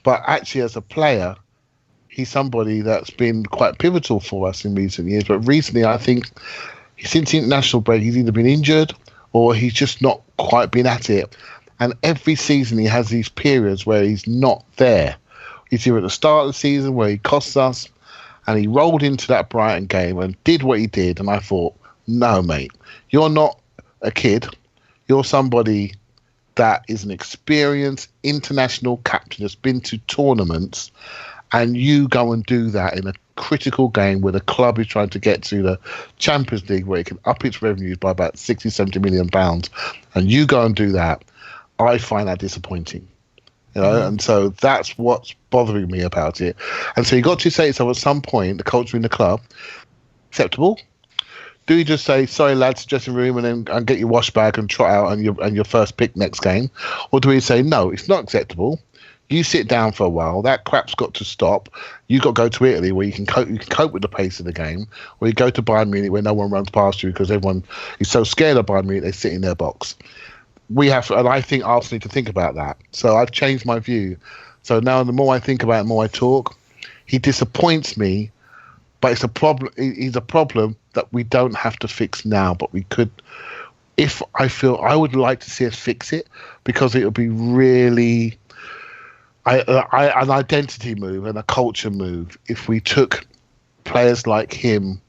But actually, as a player, he's somebody that's been quite pivotal for us in recent years. But recently, I think since the international break, he's either been injured or he's just not quite been at it. And every season, he has these periods where he's not there. He's here at the start of the season where he costs us, and he rolled into that Brighton game and did what he did. And I thought, no, mate, you're not a kid. You're somebody that is an experienced international captain that's been to tournaments, and you go and do that in a critical game where the club is trying to get to the Champions League, where it can up its revenues by about 60, 70 million pounds, and you go and do that. I find that disappointing. You know, and so that's what's bothering me about it. And so you got to say to yourself at some point, the culture in the club, acceptable? Do you just say, sorry lads, dressing room, and then get your wash bag and trot out and your first pick next game? Or do we say, no, it's not acceptable. You sit down for a while. That crap's got to stop. You got to go to Italy where you can cope with the pace of the game. Or you go to Bayern Munich where no one runs past you because everyone is so scared of Bayern Munich they sit in their box. And I think Arsenal need to think about that. So I've changed my view. So now the more I think about it, the more I talk. He disappoints me, but it's a problem. He's a problem that we don't have to fix now, but we could. If I feel, I would like to see us fix it, because it would be really an identity move and a culture move if we took players like him.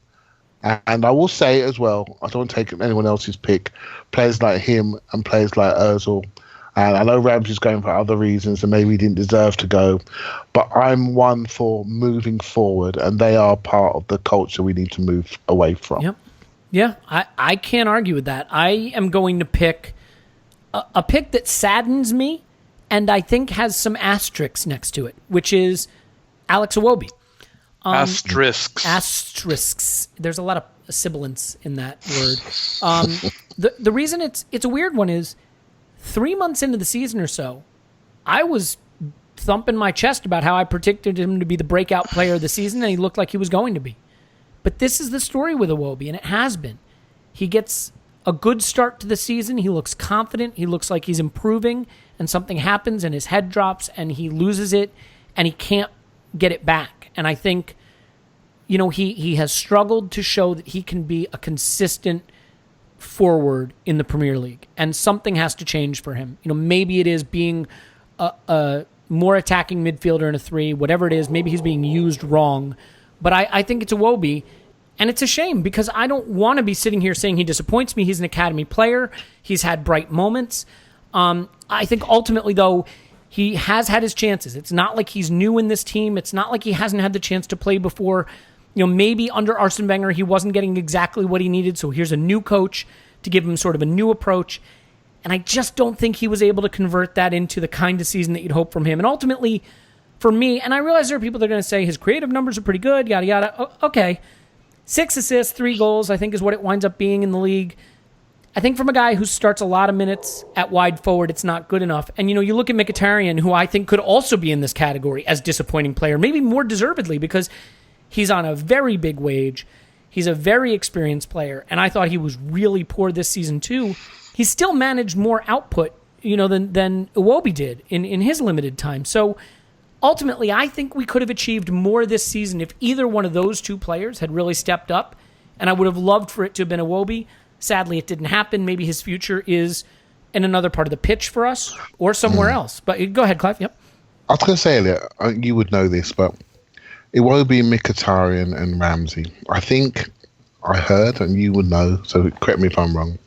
And I will say as well, I don't want to take anyone else's pick, players like him and players like Ozil. And I know Ramsey's going for other reasons and maybe he didn't deserve to go. But I'm one for moving forward, and they are part of the culture we need to move away from. Yep. Yeah, I can't argue with that. I am going to pick a pick that saddens me and I think has some asterisks next to it, which is Alex Iwobi. Asterisks. Asterisks. There's a lot of sibilance in that word. The reason it's a weird one is 3 months into the season or so, I was thumping my chest about how I predicted him to be the breakout player of the season, and he looked like he was going to be. But this is the story with Iwobi, and it has been. He gets a good start to the season. He looks confident. He looks like he's improving, and something happens, and his head drops, and he loses it, and he can't get it back. And I think, he has struggled to show that he can be a consistent forward in the Premier League, and something has to change for him. Maybe it is being a more attacking midfielder in a 3, whatever it is. Maybe he's being used wrong, but I think it's Iwobi, and it's a shame because I don't want to be sitting here saying he disappoints me. He's an academy player. He's had bright moments. I think ultimately, though, he has had his chances. It's not like he's new in this team. It's not like he hasn't had the chance to play before. Maybe under Arsene Wenger, he wasn't getting exactly what he needed, so here's a new coach to give him sort of a new approach. And I just don't think he was able to convert that into the kind of season that you'd hope from him. And ultimately, for me, and I realize there are people that are going to say his creative numbers are pretty good, yada, yada. Okay. 6 assists, 3 goals, I think is what it winds up being in the league. I think from a guy who starts a lot of minutes at wide forward, it's not good enough. And, you look at Mkhitaryan, who I think could also be in this category as disappointing player, maybe more deservedly because he's on a very big wage. He's a very experienced player, and I thought he was really poor this season too. He still managed more output, than Iwobi did in his limited time. So ultimately, I think we could have achieved more this season if either one of those two players had really stepped up, and I would have loved for it to have been Iwobi. Sadly, it didn't happen. Maybe his future is in another part of the pitch for us or somewhere else. But go ahead, Clive. Yep. I was going to say, Elliot, you would know this, but Iwobi, Mkhitaryan, and Ramsey. I think I heard, and you would know, so correct me if I'm wrong.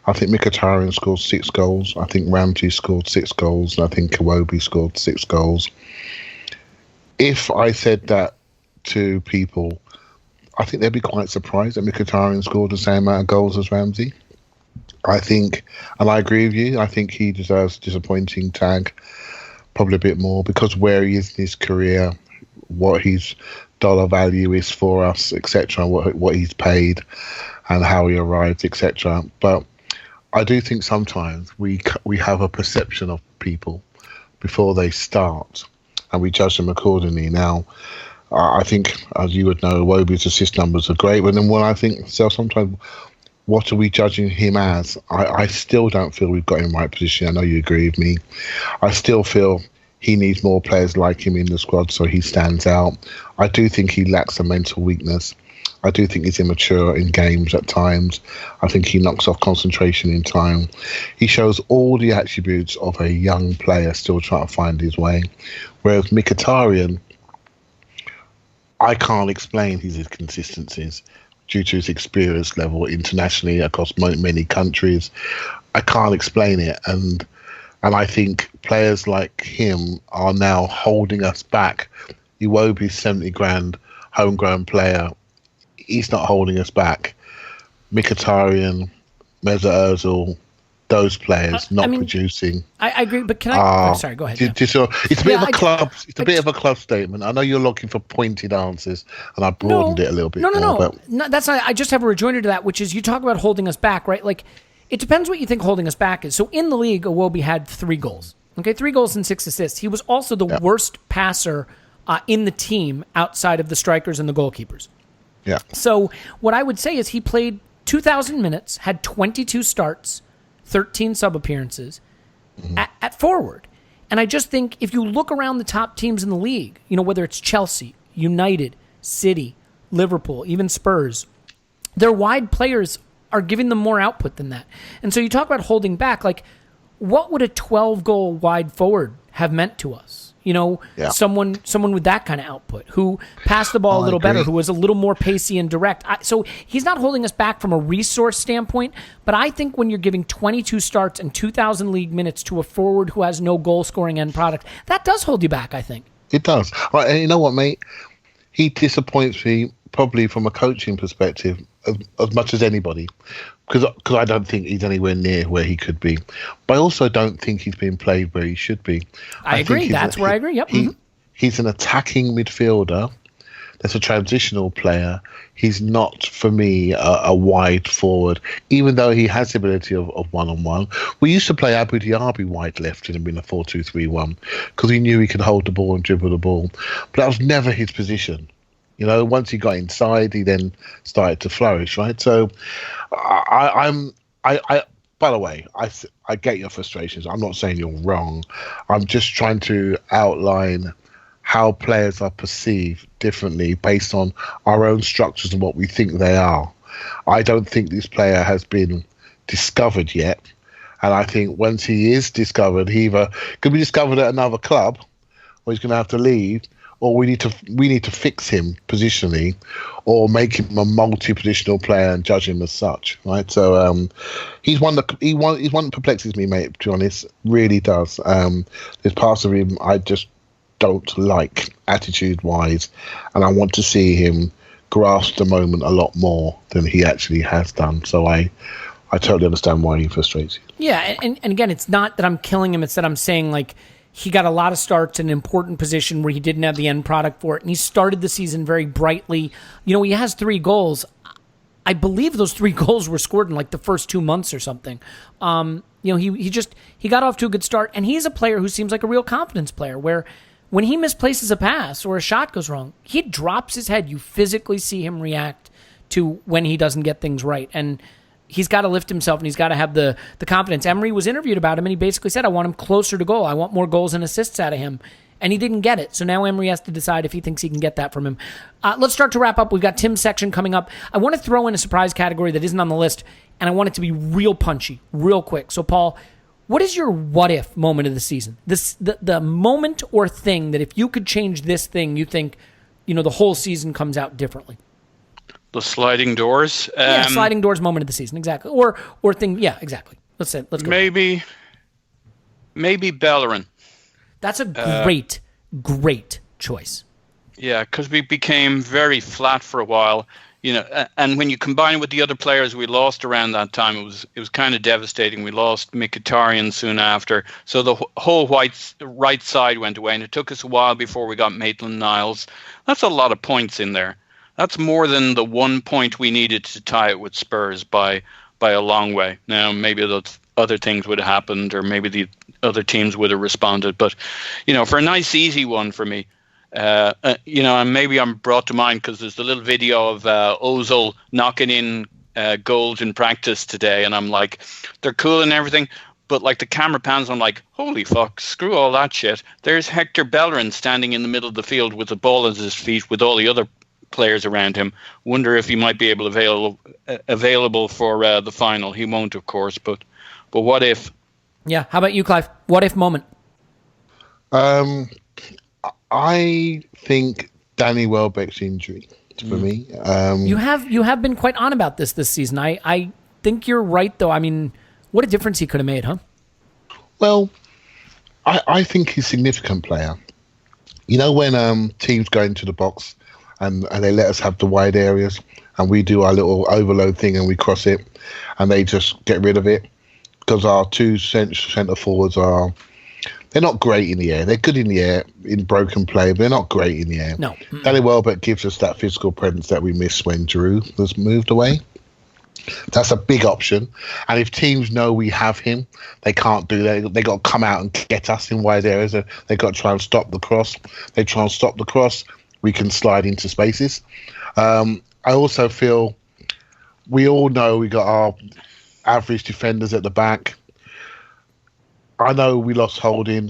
I think Mkhitaryan scored 6 goals. I think Ramsey scored 6 goals. And I think Iwobi scored 6 goals. If I said that to people, I think they'd be quite surprised that Mkhitaryan scored the same amount of goals as Ramsey. I think, and I agree with you, I think he deserves a disappointing tag, probably a bit more, because where he is in his career, what his dollar value is for us, etc., what he's paid and how he arrived, etc. But I do think sometimes we have a perception of people before they start, and we judge them accordingly. Now, I think, as you would know, Iwobi's assist numbers are great, but then when I think sometimes, what are we judging him as? I still don't feel we've got him in the right position. I know you agree with me. I still feel he needs more players like him in the squad so he stands out. I do think he lacks a mental weakness. I do think he's immature in games at times. I think he knocks off concentration in time. He shows all the attributes of a young player still trying to find his way. Whereas Mkhitaryan, I can't explain his inconsistencies due to his experience level internationally across many countries. I can't explain it. And I think players like him are now holding us back. Iwobi's 70 grand homegrown player. He's not holding us back. Mkhitaryan, Mesut Ozil, those players producing. I agree, but can I? Sorry, go ahead. It's a bit of a club. It's a bit of a club statement. I know you're looking for pointed answers, and I broadened it a little bit. No. That's not. I just have a rejoinder to that, which is you talk about holding us back, right? Like, it depends what you think holding us back is. So in the league, Iwobi had 3 goals. Okay, 3 goals and 6 assists. He was also the worst passer in the team outside of the strikers and the goalkeepers. Yeah. So what I would say is he played 2,000 minutes, had 22 starts, 13 sub-appearances at forward. And I just think if you look around the top teams in the league, whether it's Chelsea, United, City, Liverpool, even Spurs, their wide players are giving them more output than that. And so you talk about holding back, like, what would a 12-goal wide forward have meant to us? Someone with that kind of output who passed the ball a little better, who was a little more pacey and direct. So he's not holding us back from a resource standpoint, but I think when you're giving 22 starts and 2,000 league minutes to a forward who has no goal-scoring end product, that does hold you back, I think. It does. And you know what, mate? He disappoints me probably from a coaching perspective as much as anybody, because I don't think he's anywhere near where he could be. But I also don't think he's being played where he should be. I agree. That's where I agree. Yep. He's an attacking midfielder that's a transitional player. He's not, for me, a wide forward, even though he has the ability of one-on-one. We used to play Abu Dhabi wide left in a 4-2-3-1 because he knew he could hold the ball and dribble the ball. But that was never his position. You know, once he got inside, he then started to flourish, right? So I by the way, I get your frustrations. I'm not saying you're wrong. I'm just trying to outline how players are perceived differently based on our own structures and what we think they are. I don't think this player has been discovered yet. And I think once he is discovered, he either could be discovered at another club or he's going to have to leave, or we need to fix him positionally or make him a multi-positional player and judge him as such, right? So he's one that perplexes me, mate, to be honest. Really does. There's parts of him I just don't like attitude-wise, and I want to see him grasp the moment a lot more than he actually has done. So I totally understand why he frustrates you. Yeah, and again, it's not that I'm killing him. It's that I'm saying, like, he got a lot of starts in an important position where he didn't have the end product for it, and he started the season very brightly. You know, he has 3 goals. I believe those 3 goals were scored in, like, the first 2 months or something. You know, he got off to a good start, and he's a player who seems like a real confidence player, where when he misplaces a pass or a shot goes wrong, he drops his head. You physically see him react to when he doesn't get things right. And he's got to lift himself, and he's got to have the confidence. Emery was interviewed about him, and he basically said, I want him closer to goal. I want more goals and assists out of him. And he didn't get it. So now Emery has to decide if he thinks he can get that from him. Let's start to wrap up. We've got Tim's section coming up. I want to throw in a surprise category that isn't on the list, and I want it to be real punchy, real quick. So, Paul, what is your what-if moment of the season? The moment or thing that if you could change this thing, you think, you know, the whole season comes out differently? The sliding doors. Sliding doors moment of the season, exactly. Or thing, yeah, exactly. Let's go. Maybe Bellerin. That's a great choice. Yeah, because we became very flat for a while, you know. And when you combine it with the other players we lost around that time, it was kind of devastating. We lost Mkhitaryan soon after, so the whole right side went away, and it took us a while before we got Maitland-Niles. That's a lot of points in there. That's more than the 1 point we needed to tie it with Spurs by a long way. Now, maybe those other things would have happened, or maybe the other teams would have responded. But, you know, for a nice, easy one for me, you know, and maybe I'm brought to mind because there's the little video of Ozil knocking in goals in practice today, and I'm like, they're cool and everything. But like the camera pans, I'm like, holy fuck, screw all that shit. There's Hector Bellerin standing in the middle of the field with the ball at his feet with all the other players around him. Wonder if he might be available for the final. He won't, of course, but what if? Yeah. How about you, Clive? What if moment? I think Danny Welbeck's injury for me. You have been quite on about this season. I think you're right, though. I mean, what a difference he could have made, huh? Well, I think he's a significant player. You know, when teams go into the box and they let us have the wide areas and we do our little overload thing and we cross it and they just get rid of it because our 2 centre forwards they're not great in the air. They're good in the air in broken play, but they're not great in the air. No. Danny Welbeck gives us that physical presence that we missed when Drew was moved away. That's a big option. And if teams know we have him, they can't do that. They got to come out and get us in wide areas. They got to try and stop the cross. They try and stop the cross. We can slide into spaces. I also feel we all know we got our average defenders at the back. I know we lost Holding,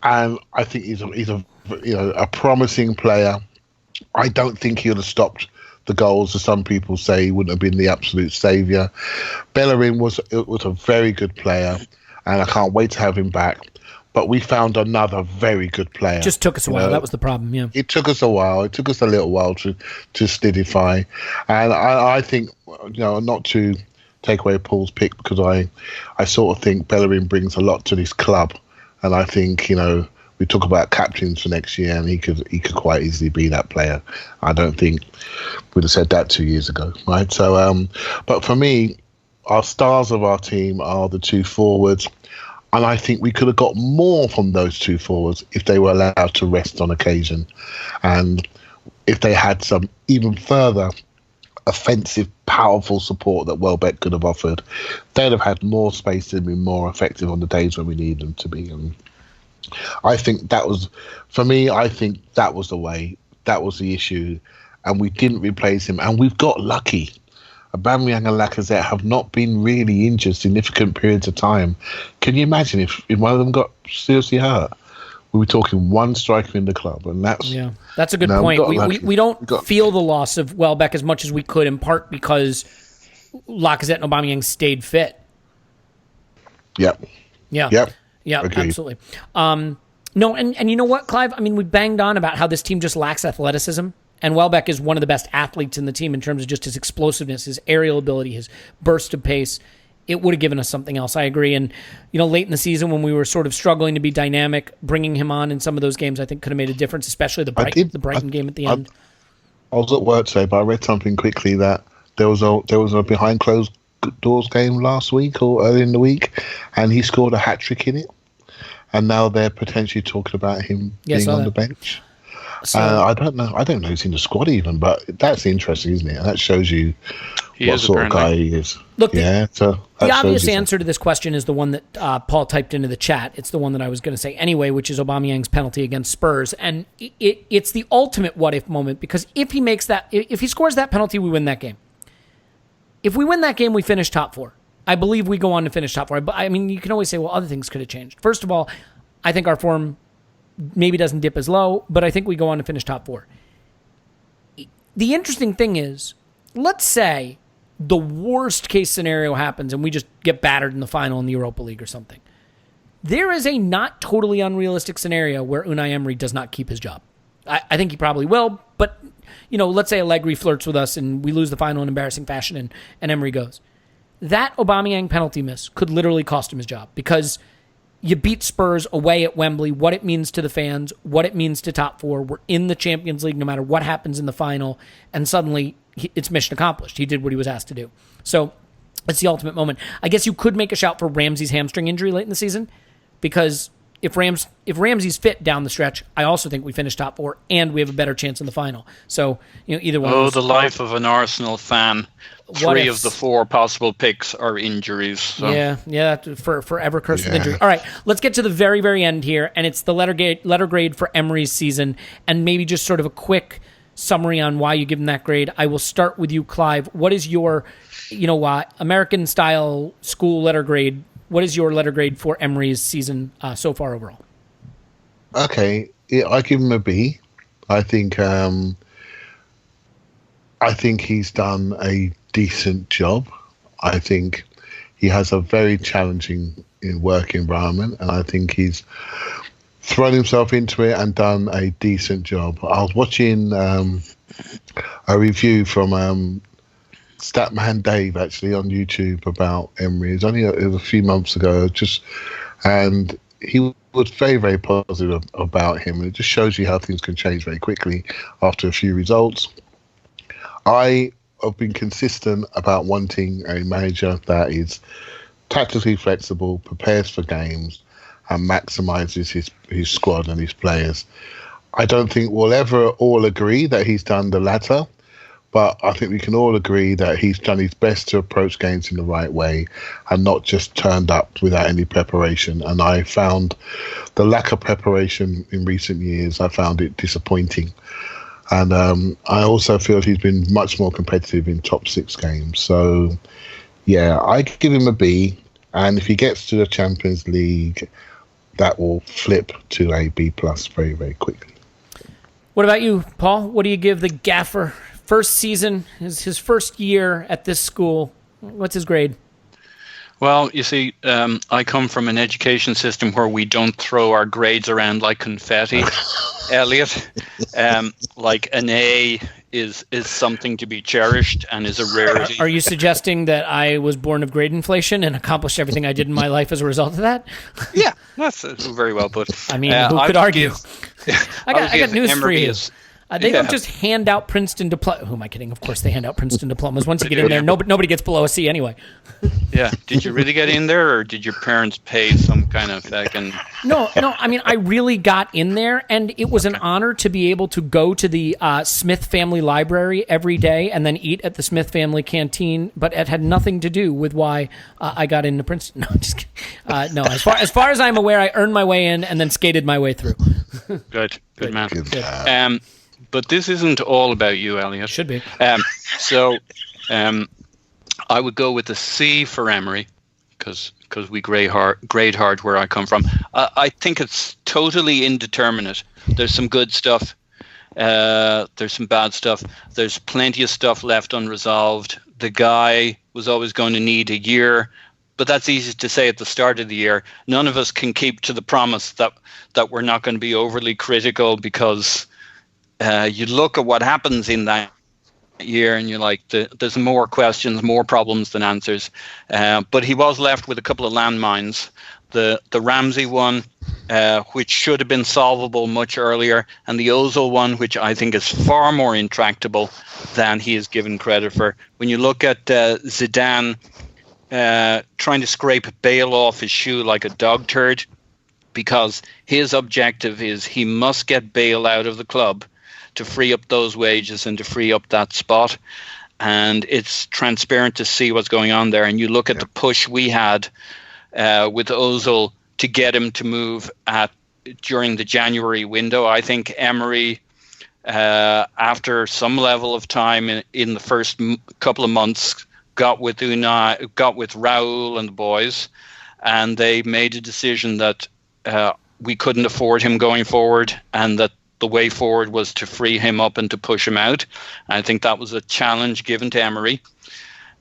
and I think he's a promising player. I don't think he would have stopped the goals, as some people say. He wouldn't have been the absolute saviour. Bellerin was a very good player, and I can't wait to have him back. But we found another very good player. Just took us a while. That was the problem, yeah. It took us a while. It took us a little while to solidify. And I think, you know, not to take away Paul's pick, because I sort of think Bellerin brings a lot to this club. And I think, you know, we talk about captains for next year, and he could quite easily be that player. I don't think we'd have said that 2 years ago, right? So, but for me, our stars of our team are the 2 forwards. And I think we could have got more from those 2 forwards if they were allowed to rest on occasion. And if they had some even further offensive, powerful support that Welbeck could have offered, they'd have had more space to be more effective on the days when we need them to be. And I think that was, for me, I think that was the way, that was the issue, and we didn't replace him, and we've got lucky. Aubameyang and Lacazette have not been really injured significant periods of time. Can you imagine if one of them got seriously hurt? We were talking one striker in the club, and that's a good point. We don't feel the loss of Welbeck as much as we could, in part because Lacazette and Aubameyang stayed fit. Yep. Yeah, agreed. absolutely. No, and you know what, Clive? I mean, we banged on about how this team just lacks athleticism, and Welbeck is one of the best athletes in the team in terms of just his explosiveness, his aerial ability, his burst of pace. It would have given us something else. I agree. And, late in the season when we were sort of struggling to be dynamic, bringing him on in some of those games, I think could have made a difference, especially the Brighton game at the end. I was at work today, but I read something quickly that there was a behind closed doors game last week or early in the week, and he scored a hat-trick in it. And now they're potentially talking about him being on the bench. So, I don't know who's in the squad even, but that's interesting, isn't it? And that shows you what sort of guy he is. Look, the obvious answer to this question is the one that Paul typed into the chat. It's the one that I was going to say anyway, which is Aubameyang's penalty against Spurs. And it's the ultimate what-if moment, because if he scores that penalty, we win that game. If we win that game, we finish top four. I believe we go on to finish top four. But I mean, you can always say, well, other things could have changed. First of all, I think our form maybe doesn't dip as low, but I think we go on to finish top four. The interesting thing is, let's say the worst case scenario happens and we just get battered in the final in the Europa League or something. There is a not totally unrealistic scenario where Unai Emery does not keep his job. I think he probably will, but let's say Allegri flirts with us and we lose the final in embarrassing fashion and Emery goes. That Aubameyang penalty miss could literally cost him his job, because you beat Spurs away at Wembley, what it means to the fans, what it means to top four. We're in the Champions League no matter what happens in the final, and suddenly it's mission accomplished. He did what he was asked to do. So it's the ultimate moment. I guess you could make a shout for Ramsey's hamstring injury late in the season, because if Ramsey's fit down the stretch, I also think we finish top four and we have a better chance in the final. So either one. Oh, the life of an Arsenal fan. 3 of the 4 possible picks are injuries. So. Yeah, forever cursed with injury. All right, let's get to the very, very end here, and it's the letter grade for Emery's season, and maybe just sort of a quick summary on why you give him that grade. I will start with you, Clive. What is your, American-style school letter grade? What is your letter grade for Emery's season so far overall? Okay, I give him a B. I think he's done a decent job. I think he has a very challenging work environment, and I think he's thrown himself into it and done a decent job. I was watching a review from Statman Dave actually on YouTube about Emery. It was a few months ago, and he was very, very positive about him. And it just shows you how things can change very quickly after a few results. I have been consistent about wanting a manager that is tactically flexible, prepares for games, and maximises his squad and his players. I don't think we'll ever all agree that he's done the latter, but I think we can all agree that he's done his best to approach games in the right way and not just turned up without any preparation. And I found the lack of preparation in recent years, I found it disappointing. And I also feel he's been much more competitive in top 6 games. So, I give him a B. And if he gets to the Champions League, that will flip to a B+ very, very quickly. What about you, Paul? What do you give the gaffer? First season, his first year at this school. What's his grade? Well, you see, I come from an education system where we don't throw our grades around like confetti, Elliot. Like an A is something to be cherished and is a rarity. Are you suggesting that I was born of grade inflation and accomplished everything I did in my life as a result of that? Yeah, that's very well put. I mean, who could argue? I got news for you. They don't just hand out Princeton diplomas. Who am I kidding? Of course they hand out Princeton diplomas. Once you get in there, nobody gets below a C anyway. Yeah. Did you really get in there, or did your parents pay some kind of fucking... No. I mean, I really got in there, and it was an honor to be able to go to the Smith family library every day and then eat at the Smith family canteen, but it had nothing to do with why I got into Princeton. No, just kidding. No, as far as I'm aware, I earned my way in and then skated my way through. Good man. But this isn't all about you, Elliot. Should be. So I would go with a C for Emery, because we grade hard where I come from. I think it's totally indeterminate. There's some good stuff. There's some bad stuff. There's plenty of stuff left unresolved. The guy was always going to need a year, but that's easy to say at the start of the year. None of us can keep to the promise that we're not going to be overly critical, because you look at what happens in that year and you're like, there's more questions, more problems than answers. But he was left with a couple of landmines. The Ramsey one, which should have been solvable much earlier, and the Ozil one, which I think is far more intractable than he is given credit for. When you look at Zidane trying to scrape Bale off his shoe like a dog turd, because his objective is he must get Bale out of the club to free up those wages and to free up that spot. And it's transparent to see what's going on there. And you look at the push we had with Ozil to get him to move during the January window. I think Emery, after some level of time in the first couple of months, got with Unai, got with Raul and the boys, and they made a decision that we couldn't afford him going forward, and that the way forward was to free him up and to push him out. I think that was a challenge given to Emery.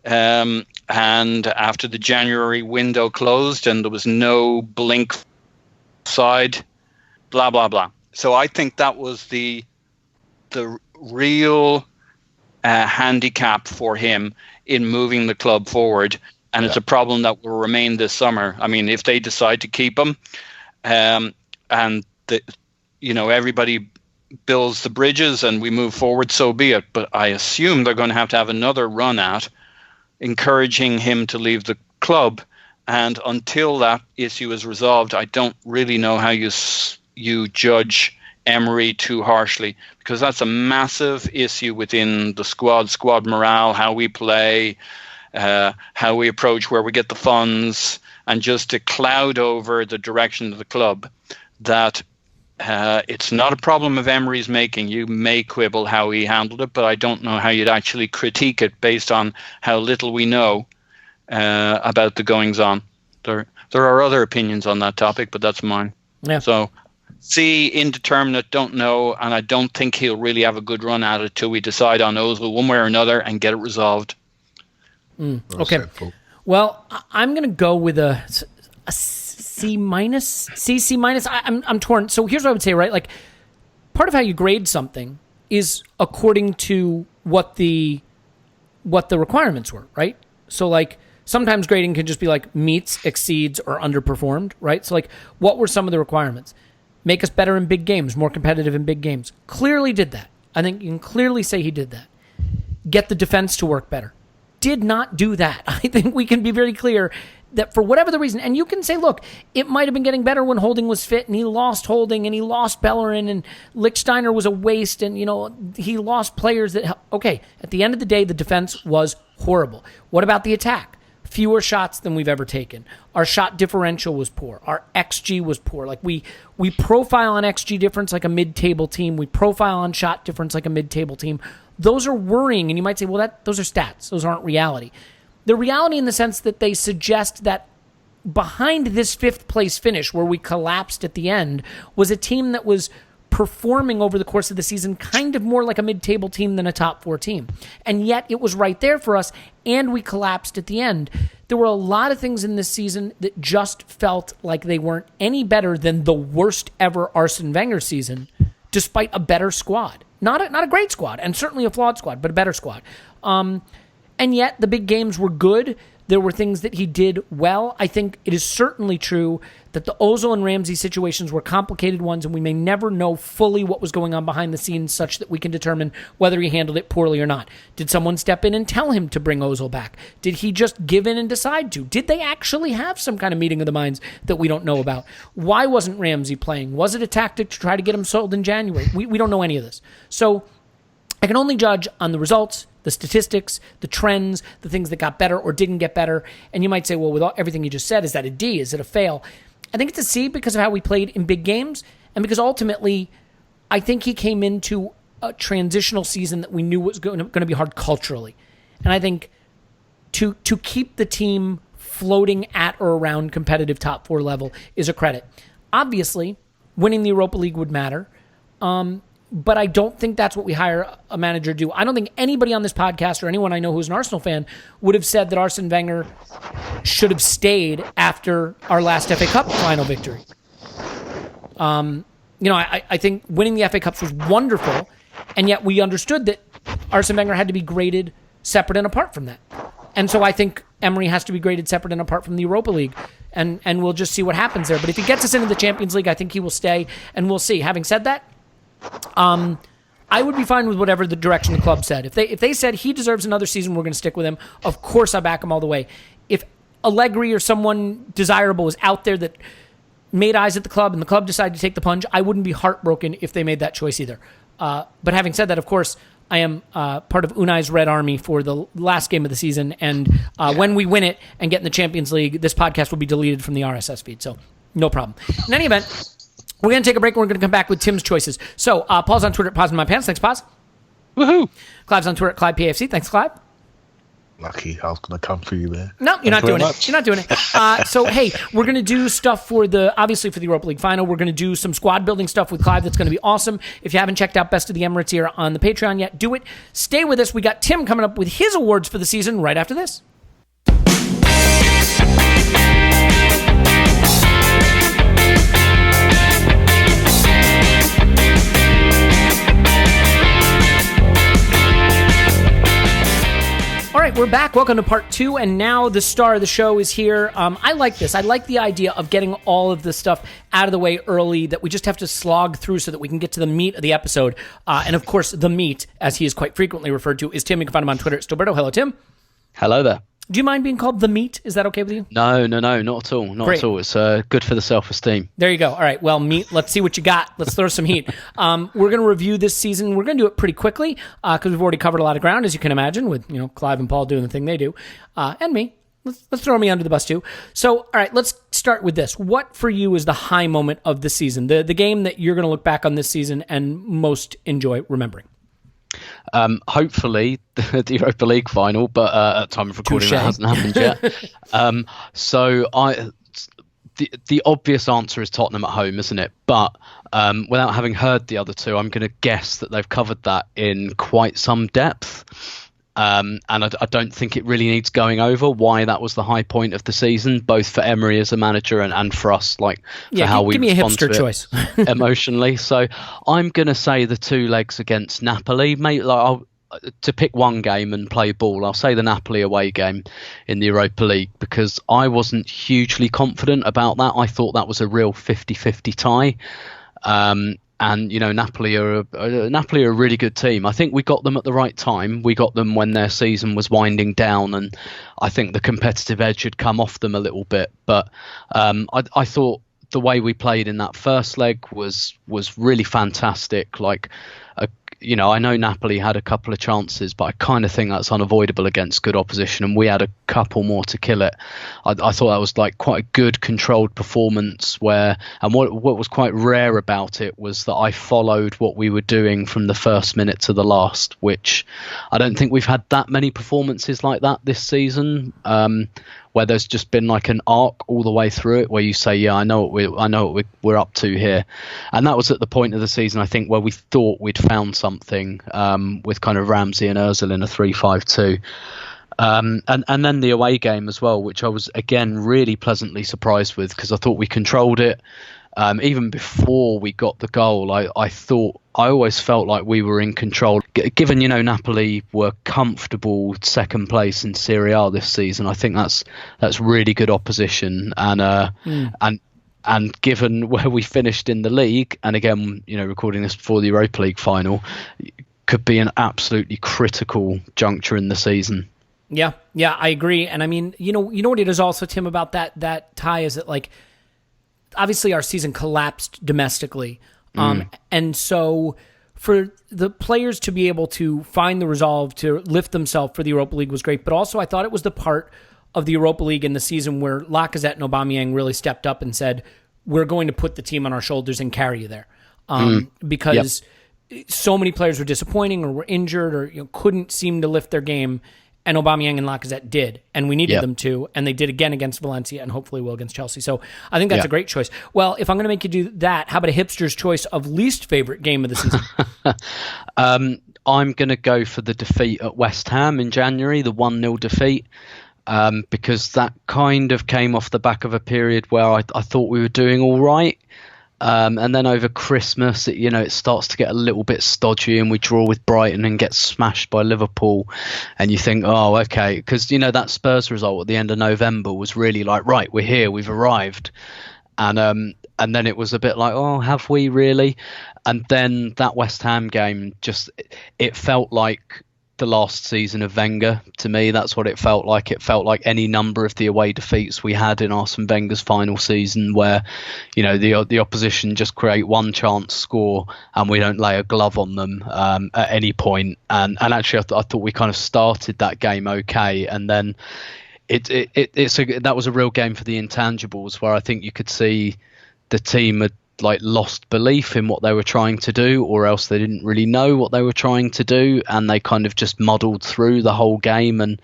And after the January window closed and there was no blink side, blah, blah, blah. So I think that was the real handicap for him in moving the club forward. And it's a problem that will remain this summer. I mean, if they decide to keep him, everybody builds the bridges and we move forward, so be it. But I assume they're going to have another run at encouraging him to leave the club. And until that issue is resolved, I don't really know how you judge Emery too harshly, because that's a massive issue within the squad morale, how we play, how we approach where we get the funds, and just to cloud over the direction of the club. That it's not a problem of Emery's making. You may quibble how he handled it, but I don't know how you'd actually critique it based on how little we know about the goings-on. There are other opinions on that topic, but that's mine. Yeah. So, C, indeterminate, don't know, and I don't think he'll really have a good run at it till we decide on Ozil one way or another and get it resolved. Okay. Well, I'm going to go with a C minus. I'm torn. So here's what I would say, right? Like, part of how you grade something is according to what the requirements were, right? So like sometimes grading can just be like meets, exceeds, or underperformed, right? So like, what were some of the requirements? Make us better in big games, more competitive in big games. Clearly did that. I think you can clearly say he did that. Get the defense to work better. Did not do that. I think we can be very clear that for whatever the reason, and you can say, look, it might have been getting better when Holding was fit, and he lost Holding, and he lost Bellerin, and Lichtsteiner was a waste, and, he lost players that... Okay, at the end of the day, the defense was horrible. What about the attack? Fewer shots than we've ever taken. Our shot differential was poor. Our XG was poor. Like, we profile on XG difference like a mid-table team. We profile on shot difference like a mid-table team. Those are worrying, and you might say, well, those are stats. Those aren't reality. The reality in the sense that they suggest that behind this fifth-place finish where we collapsed at the end was a team that was performing over the course of the season kind of more like a mid-table team than a top-4 team. And yet it was right there for us, and we collapsed at the end. There were a lot of things in this season that just felt like they weren't any better than the worst-ever Arsene Wenger season, despite a better squad. Not a great squad, and certainly a flawed squad, but a better squad. And yet the big games were good. there were things that he did well. I think it is certainly true that the Ozil and Ramsey situations were complicated ones, and we may never know fully what was going on behind the scenes such that we can determine whether he handled it poorly or not. Did someone step in and tell him to bring Ozil back? Did he just give in and decide to? Did they actually have some kind of meeting of the minds that we don't know about? Why wasn't Ramsey playing? Was it a tactic to try to get him sold in January? We don't know any of this. So I can only judge on the results, the statistics, the trends, the things that got better or didn't get better. And you might say, well, with everything you just said, is that a D? Is it a fail? I think it's a C because of how we played in big games and because ultimately I think he came into a transitional season that we knew was going to be hard culturally. And I think to keep the team floating at or around competitive top 4 level is a credit. Obviously, winning the Europa League would matter. But I don't think that's what we hire a manager to do. I don't think anybody on this podcast or anyone I know who's an Arsenal fan would have said that Arsene Wenger should have stayed after our last FA Cup final victory. I think winning the FA Cups was wonderful, and yet we understood that Arsene Wenger had to be graded separate and apart from that. And so I think Emery has to be graded separate and apart from the Europa League, and we'll just see what happens there. But if he gets us into the Champions League, I think he will stay, and we'll see. Having said that, I would be fine with whatever the direction the club said. If they said he deserves another season, we're going to stick with him, of course I back him all the way. If Allegri or someone desirable is out there that made eyes at the club and the club decided to take the plunge, I wouldn't be heartbroken if they made that choice either. But having said that, of course, I am part of Unai's Red Army for the last game of the season, and when we win it and get in the Champions League, this podcast will be deleted from the RSS feed, so no problem. In any event, we're going to take a break, and we're going to come back with Tim's choices. So, Paul's on Twitter at Pause in My Pants. Thanks, Pause. Woohoo! Clive's on Twitter at Clive PAFC. Thanks, Clive. Lucky I was going to come for you there. No, you're not doing it. You're not doing it. So, hey, we're going to do stuff obviously for the Europa League final. We're going to do some squad building stuff with Clive that's going to be awesome. If you haven't checked out Best of the Emirates Era on the Patreon yet, do it. Stay with us. We got Tim coming up with his awards for the season right after this. All right, we're back. Welcome to part 2, and now the star of the show is here. I like this. I like the idea of getting all of the stuff out of the way early that we just have to slog through so that we can get to the meat of the episode. And of course, the meat, as he is quite frequently referred to, is Tim. You can find him on Twitter at Stilberto. Hello, Tim. Hello there. Do you mind being called the meat? Is that okay with you? No, not at all. Not at all. It's good for the self-esteem. There you go. All right. Well, meat, let's see what you got. Let's throw some heat. We're going to review this season. We're going to do it pretty quickly because we've already covered a lot of ground, as you can imagine, with Clive and Paul doing the thing they do, and me. Let's throw me under the bus too. So, all right, let's start with this. What for you is the high moment of the season? The game that you're going to look back on this season and most enjoy remembering? Hopefully the Europa League final, but at time of recording that hasn't happened yet. The obvious answer is Tottenham at home, isn't it? But without having heard the other two, I'm going to guess that they've covered that in quite some depth. And I don't think it really needs going over why that was the high point of the season, both for Emery as a manager and for us, for how we give me a respond hipster to choice emotionally. So I'm going to say the 2 legs against Napoli. To pick one game and play ball, I'll say the Napoli away game in the Europa League, because I wasn't hugely confident about that. I thought that was a real 50-50 tie. And Napoli are a really good team. I think we got them at the right time. We got them when their season was winding down, and I think the competitive edge had come off them a little bit. But I thought the way we played in that first leg was really fantastic. I know Napoli had a couple of chances, but I kind of think that's unavoidable against good opposition, and we had a couple more to kill it. I thought that was quite a good controlled performance and what was quite rare about it was that I followed what we were doing from the first minute to the last, which I don't think we've had that many performances like that this season, where there's just been an arc all the way through it, where you say, yeah, I know what we're up to here. And that was at the point of the season, I think, where we thought we'd found something with kind of Ramsey and Ozil in a 3-5-2. And then the away game as well, which I was, again, really pleasantly surprised with, because I thought we controlled it. Even before we got the goal, I thought I always felt like we were in control. Given, Napoli were comfortable second place in Serie A this season, I think that's really good opposition. And given where we finished in the league, and again, recording this before the Europa League final, could be an absolutely critical juncture in the season. Yeah, I agree. And I mean, you know what it is also, Tim, about that tie is that, like, obviously our season collapsed domestically. And so for the players to be able to find the resolve to lift themselves for the Europa League was great. But also I thought it was the part of the Europa League in the season where Lacazette and Aubameyang really stepped up and said, we're going to put the team on our shoulders and carry you there. Because so many players were disappointing or were injured or couldn't seem to lift their game. And Aubameyang and Lacazette did, and we needed them to, and they did again against Valencia, and hopefully will against Chelsea. So I think that's a great choice. Well, if I'm going to make you do that, how about a hipster's choice of least favorite game of the season? I'm going to go for the defeat at West Ham in January, the 1-0 defeat, because that kind of came off the back of a period where I thought we were doing all right. And then over Christmas, it starts to get a little bit stodgy, and we draw with Brighton and get smashed by Liverpool. And you think, oh, okay, because that Spurs result at the end of November was really like, right, we're here, we've arrived. And then it was a bit like, oh, have we really? And then that West Ham game, it felt like the last season of Wenger to me. That's what it felt like. It felt like any number of the away defeats we had in Arsene Wenger's final season, where the opposition just create one chance, score, and we don't lay a glove on them at any point. And actually, I thought we kind of started that game okay, and then that was a real game for the intangibles, where I think you could see the team had lost belief in what they were trying to do, or else they didn't really know what they were trying to do, and they kind of just muddled through the whole game and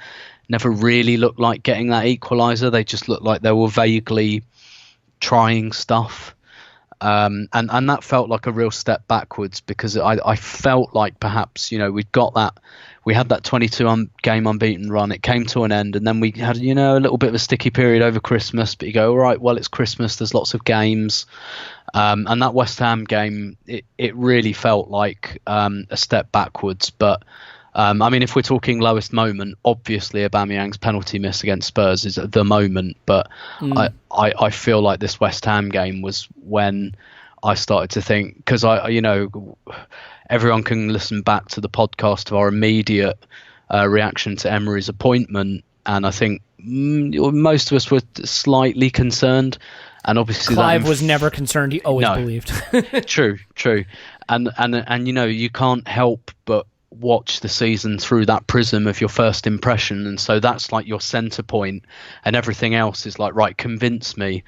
never really looked like getting that equaliser. They just looked like they were vaguely trying stuff, and that felt like a real step backwards, because I felt like perhaps we had that 22 game unbeaten run. It came to an end, and then we had a little bit of a sticky period over Christmas. But you go, all right, well, it's Christmas, there's lots of games. And that West Ham game, it really felt like a step backwards. But I mean, if we're talking lowest moment, obviously Aubameyang's penalty miss against Spurs is the moment. But I feel like this West Ham game was when I started to think, because everyone can listen back to the podcast of our immediate reaction to Emery's appointment, and I think most of us were slightly concerned. And obviously Clive was never concerned. He always believed. True. And you can't help but watch the season through that prism of your first impression, and so that's like your center point, and everything else is like, right, convince me,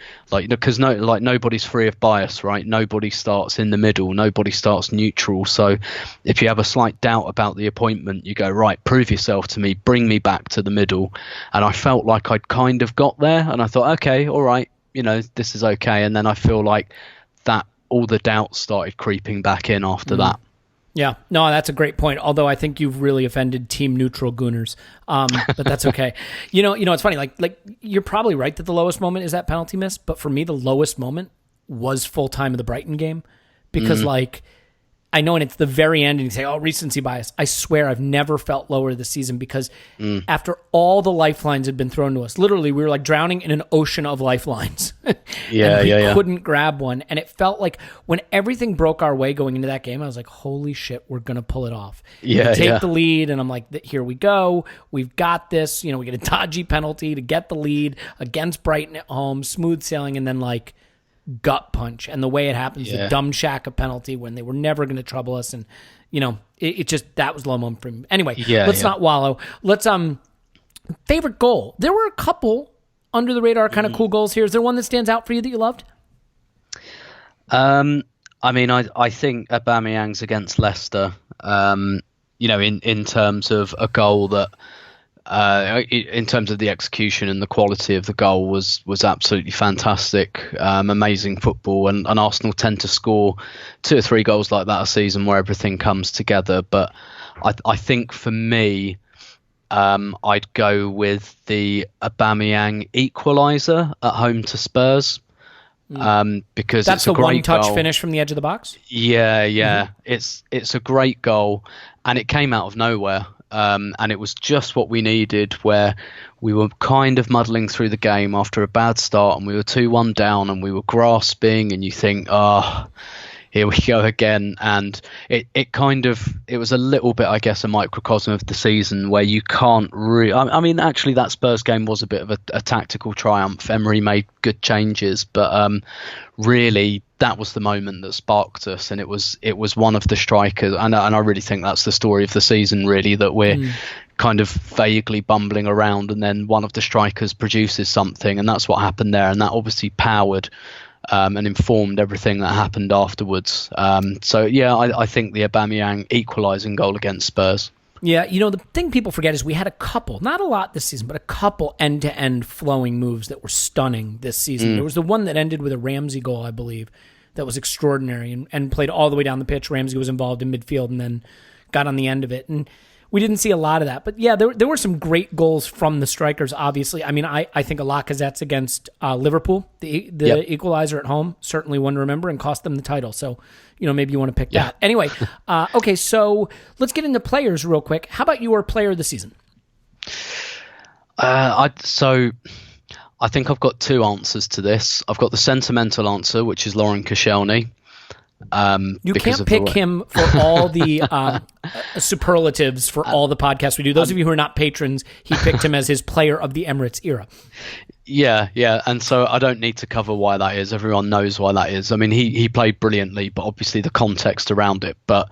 because nobody's free of bias, right? Nobody starts in the middle, nobody starts neutral. So if you have a slight doubt about the appointment, you go, right, prove yourself to me, bring me back to the middle. And I felt like I'd kind of got there, and I thought, okay, all right, this is okay. And then I feel like that all the doubts started creeping back in after that. Yeah, no, that's a great point. Although I think you've really offended team neutral gooners, but that's okay. It's funny. Like you're probably right that the lowest moment is that penalty miss. But for me, the lowest moment was full time of the Brighton game, because I know, and it's the very end, and you say, oh, recency bias. I swear I've never felt lower this season, because after all the lifelines had been thrown to us, literally we were like drowning in an ocean of lifelines. We couldn't grab one. And it felt like when everything broke our way going into that game, I was like, holy shit, we're going to pull it off. We take the lead, and I'm like, here we go. We've got this. We get a dodgy penalty to get the lead against Brighton at home, smooth sailing, and then gut punch, and the way it happens, the dumb Shaka penalty when they were never going to trouble us, and it just, that was low moment for me. Anyway, let's not wallow. Let's favorite goal. There were a couple under the radar kind of cool goals here. Is there one that stands out for you that you loved? I mean, I think Aubameyang's against Leicester. In terms of a goal that. In terms of the execution and the quality of the goal was absolutely fantastic. Amazing football, and Arsenal tend to score 2 or 3 goals like that a season where everything comes together. But I think for me, I'd go with the Aubameyang equaliser at home to Spurs. because that's it's a the great one-touch goal. finish from the edge of the box. Yeah. It's a great goal, and it came out of nowhere. And it was just what we needed, where we were kind of muddling through the game after a bad start, and we were 2-1 down, and we were grasping, and you think, here we go again. And it was a little bit, I guess, a microcosm of the season where you can't really, I mean, actually that Spurs game was a bit of a tactical triumph. Emery made good changes, but really that was the moment that sparked us, and it was one of the strikers, and I really think that's the story of the season, really, that we're kind of vaguely bumbling around, and then one of the strikers produces something, and that's what happened there, and that obviously powered and informed everything that happened afterwards. So yeah, I think the Aubameyang equalising goal against Spurs. Yeah, the thing people forget is we had a couple, not a lot this season, but a couple end-to-end flowing moves that were stunning this season. There was the one that ended with a Ramsey goal, I believe, that was extraordinary and played all the way down the pitch. Ramsey was involved in midfield and then got on the end of it. And we didn't see a lot of that. But yeah, there were some great goals from the strikers, obviously. I mean, I think Lacazette's against Liverpool, the equalizer at home, certainly one to remember, and cost them the title. So, maybe you want to pick that. Anyway, okay, so let's get into players real quick. How about your player of the season? I think I've got two answers to this. I've got the sentimental answer, which is Lauren Koscielny. You can't pick him for all the superlatives for all the podcasts we do. Those of you who are not patrons, he picked him as his player of the Emirates era. Yeah, and so I don't need to cover why that is. Everyone knows why that is. I mean, he played brilliantly, but obviously the context around it. But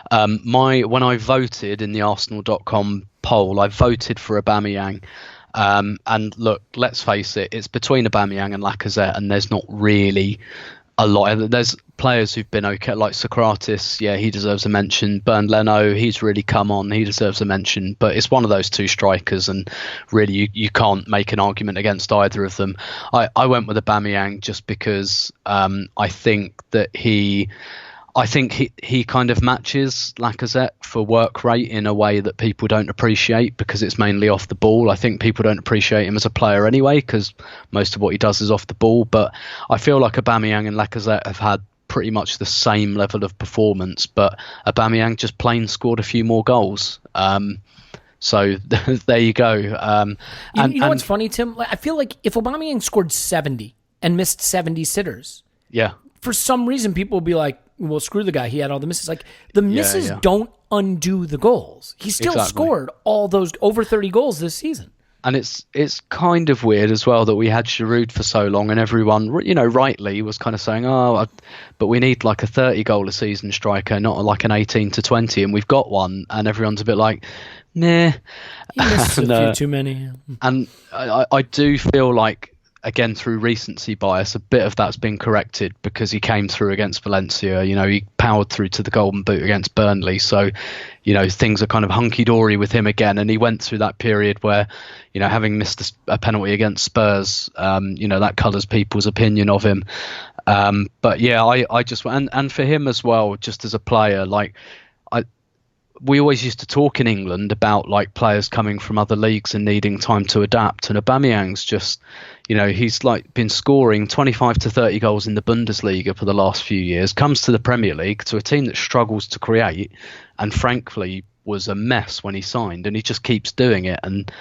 when I voted in the Arsenal.com poll, I voted for Aubameyang. And look, let's face it, it's between Aubameyang and Lacazette, and there's not really a lot. There's players who've been okay, like Socrates. Yeah, he deserves a mention. Bernd Leno, he's really come on. He deserves a mention. But it's one of those two strikers, and really you can't make an argument against either of them. I went with Aubameyang just because I think he kind of matches Lacazette for work rate in a way that people don't appreciate, because it's mainly off the ball. I think people don't appreciate him as a player anyway, because most of what he does is off the ball. But I feel like Aubameyang and Lacazette have had pretty much the same level of performance, but Aubameyang just plain scored a few more goals. So there you go. You know what's funny, Tim? I feel like if Aubameyang scored 70 and missed 70 sitters, yeah, for some reason people will be like, well, screw the guy. He had all the misses. Like, the misses don't undo the goals. He still scored all those over 30 goals this season. And it's kind of weird as well that we had Giroud for so long, and everyone, rightly was kind of saying, but we need like a 30 goal a season striker, not like an 18 to 20, and we've got one, and everyone's a bit like, nah. He missed a few too many. And I do feel like, again, through recency bias, a bit of that's been corrected because he came through against Valencia. He powered through to the Golden Boot against Burnley. So, things are kind of hunky-dory with him again. And he went through that period where, having missed a penalty against Spurs, that colours people's opinion of him. But yeah, I just, and for him as well, just as a player, we always used to talk in England about like players coming from other leagues and needing time to adapt. And Aubameyang's just, he's like been scoring 25 to 30 goals in the Bundesliga for the last few years, comes to the Premier League, to a team that struggles to create, and frankly was a mess when he signed, and he just keeps doing it. And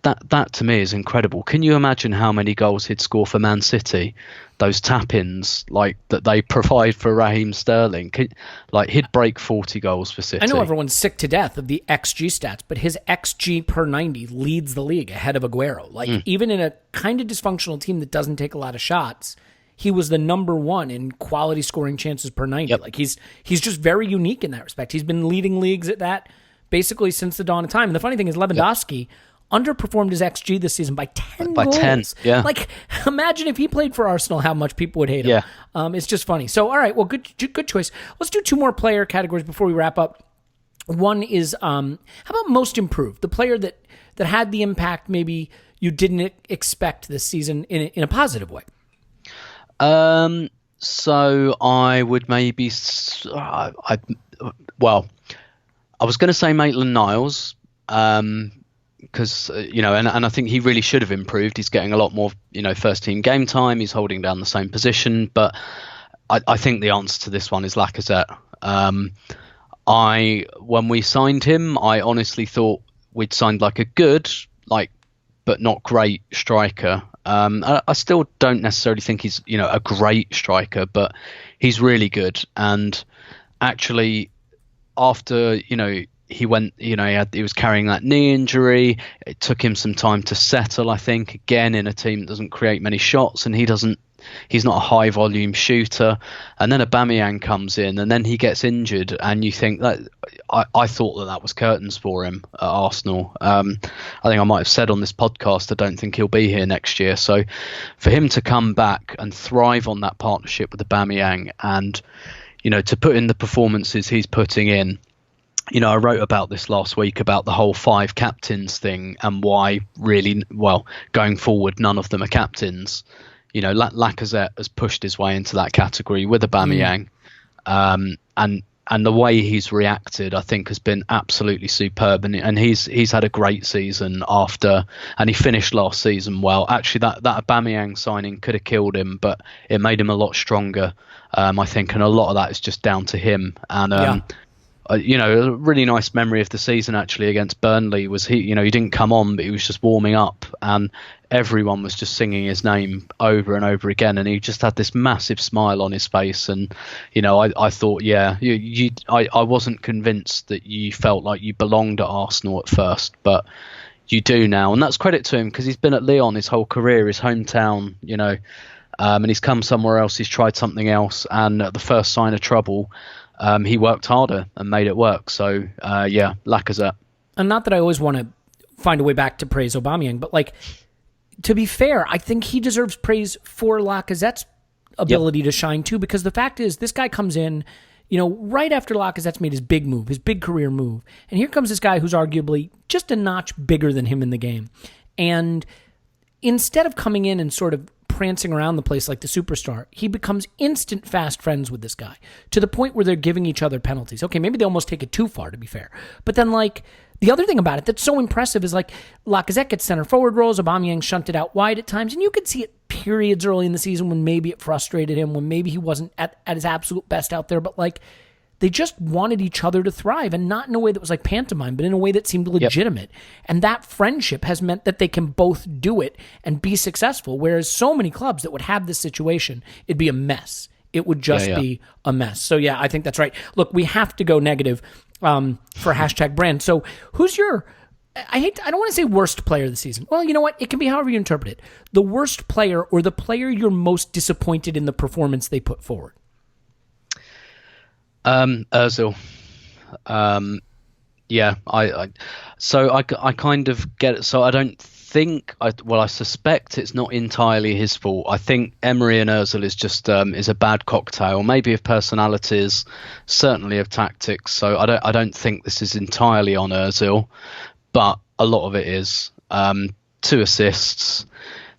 that to me is incredible. Can you imagine how many goals he'd score for Man City? Those tap-ins like that they provide for Raheem Sterling, he'd break 40 goals for City. I know everyone's sick to death of the XG stats, but his XG per 90 leads the league ahead of Aguero. Even in a kind of dysfunctional team that doesn't take a lot of shots, he was the number one in quality scoring chances per 90. Yep. He's just very unique in that respect. He's been leading leagues at that basically since the dawn of time. And the funny thing is Lewandowski underperformed his XG this season by 10 by goals. 10, yeah. Imagine if he played for Arsenal, how much people would hate him. Yeah. It's just funny. So, all right, well, good choice. Let's do two more player categories before we wrap up. One is, how about most improved? The player that had the impact maybe you didn't expect this season in a positive way. So I would maybe, I was going to say Maitland-Niles, because and I think he really should have improved. He's getting a lot more first team game time. He's holding down the same position, but I think the answer to this one is Lacazette. When we signed him, I honestly thought we'd signed like a good, but not great striker. I still don't necessarily think he's a great striker, but he's really good. And actually, after he went, he was carrying that knee injury. It took him some time to settle, I think, again in a team that doesn't create many shots, and he's not a high volume shooter. And then Aubameyang comes in, and then he gets injured, and you think that I thought that was curtains for him at Arsenal. I think I might have said on this podcast I don't think he'll be here next year. So for him to come back and thrive on that partnership with Aubameyang, and to put in the performances he's putting in. I wrote about this last week about the whole 5 captains thing and why really, going forward, none of them are captains. Lacazette has pushed his way into that category with Aubameyang. And the way he's reacted, I think, has been absolutely superb. And he's had a great season after, and he finished last season well. Actually, that Aubameyang signing could have killed him, but it made him a lot stronger, I think. And a lot of that is just down to him. And a really nice memory of the season actually against Burnley was he didn't come on, but he was just warming up, and everyone was just singing his name over and over again, and he just had this massive smile on his face. And I thought, I wasn't convinced that you felt like you belonged at Arsenal at first, but you do now, and that's credit to him because he's been at Lyon his whole career, his hometown, and he's come somewhere else, he's tried something else, and at the first sign of trouble, he worked harder and made it work. So, Lacazette. And not that I always want to find a way back to praise Aubameyang, but to be fair, I think he deserves praise for Lacazette's ability to shine too, because the fact is this guy comes in, right after Lacazette's made his big move, his big career move. And here comes this guy who's arguably just a notch bigger than him in the game. And instead of coming in and sort of prancing around the place like the superstar, he becomes instant fast friends with this guy to the point where they're giving each other penalties. Okay, maybe they almost take it too far, to be fair. But then, the other thing about it that's so impressive is, Lacazette gets center forward roles, Aubameyang shunted out wide at times, and you could see it periods early in the season when maybe it frustrated him, when maybe he wasn't at his absolute best out there, but, they just wanted each other to thrive, and not in a way that was like pantomime, but in a way that seemed legitimate. Yep. And that friendship has meant that they can both do it and be successful, whereas so many clubs that would have this situation, it'd be a mess. It would just be a mess. So, I think that's right. Look, we have to go negative for #brand. So who's your... I don't want to say worst player of the season. Well, you know what? It can be however you interpret it. The worst player or the player you're most disappointed in the performance they put forward. Ozil. I kind of get it. So I don't think, I suspect it's not entirely his fault. I think Emery and Ozil is just is a bad cocktail, maybe of personalities, certainly of tactics. So I don't think this is entirely on Ozil, but a lot of it is. 2 assists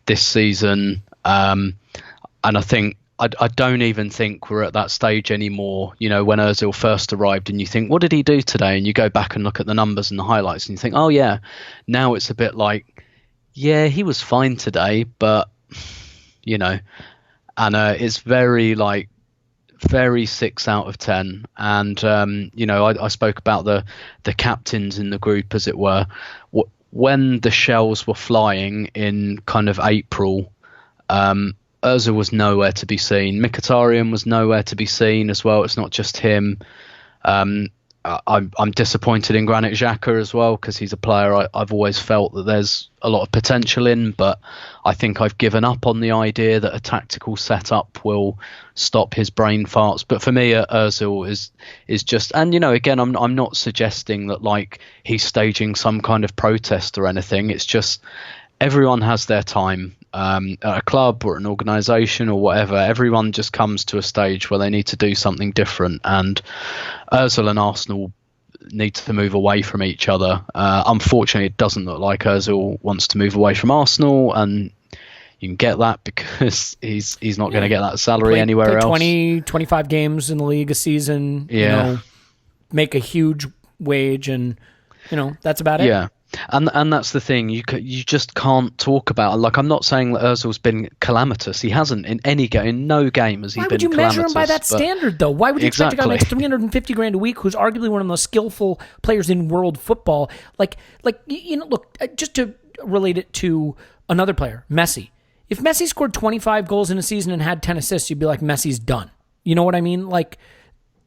this season, and I think. I don't even think we're at that stage anymore, when Ozil first arrived and you think, what did he do today? And you go back and look at the numbers and the highlights and you think, oh, yeah, now it's a bit like, yeah, he was fine today, but, and it's very 6 out of 10. And, I spoke about the captains in the group, as it were. When the shells were flying in kind of April, Ozil was nowhere to be seen. Mkhitaryan was nowhere to be seen as well. It's not just him. I'm disappointed in Granit Xhaka as well, because he's a player I've always felt that there's a lot of potential in, but I think I've given up on the idea that a tactical setup will stop his brain farts. But for me, Ozil is just, and again, I'm not suggesting that he's staging some kind of protest or anything. It's just everyone has their time. At a club or an organisation or whatever, everyone just comes to a stage where they need to do something different, and Ozil and Arsenal need to move away from each other. Unfortunately, it doesn't look like Ozil wants to move away from Arsenal, and you can get that because he's not going to get that salary anywhere else. 20, 25 games in the league a season, make a huge wage, and that's about it. Yeah. And that's the thing. You just can't talk about it. Like, I'm not saying that Ozil's been calamitous. He hasn't in any game. In no game has he been calamitous. Why would you measure him by that standard, though? Why would you expect a guy who makes $350,000 a week, who's arguably one of the most skillful players in world football? Look, just to relate it to another player, Messi. If Messi scored 25 goals in a season and had 10 assists, you'd be like, Messi's done. You know what I mean? Like,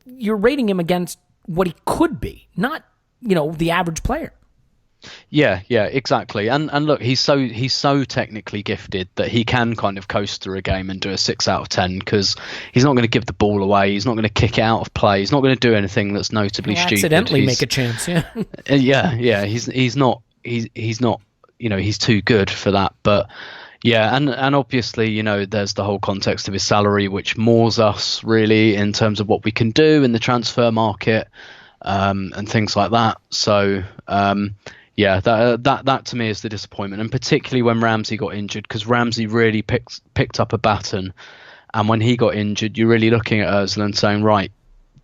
you're rating him against what he could be, not, the average player. Yeah, exactly. And look, he's so technically gifted that he can kind of coast through a game and do a 6 out of 10, because he's not going to give the ball away. He's not going to kick it out of play. He's not going to do anything that's notably stupid. Accidentally make a chance. Yeah. Yeah. He's not. He's too good for that. But yeah, and obviously, there's the whole context of his salary, which moors us really in terms of what we can do in the transfer market, and things like that. So. Yeah, that to me is the disappointment, and particularly when Ramsey got injured, because Ramsey really picked up a baton, and when he got injured, you're really looking at Ozil and saying, right,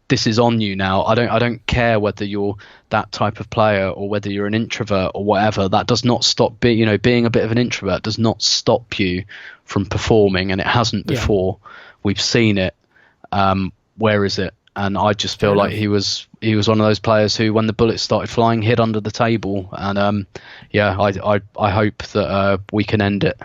this is on you now. I don't care whether you're that type of player or whether you're an introvert or whatever. That does not stop being a bit of an introvert does not stop you from performing, and it hasn't before. We've seen it. Where is it? And I just feel like he was one of those players who, when the bullets started flying, hid under the table. And I hope that we can end it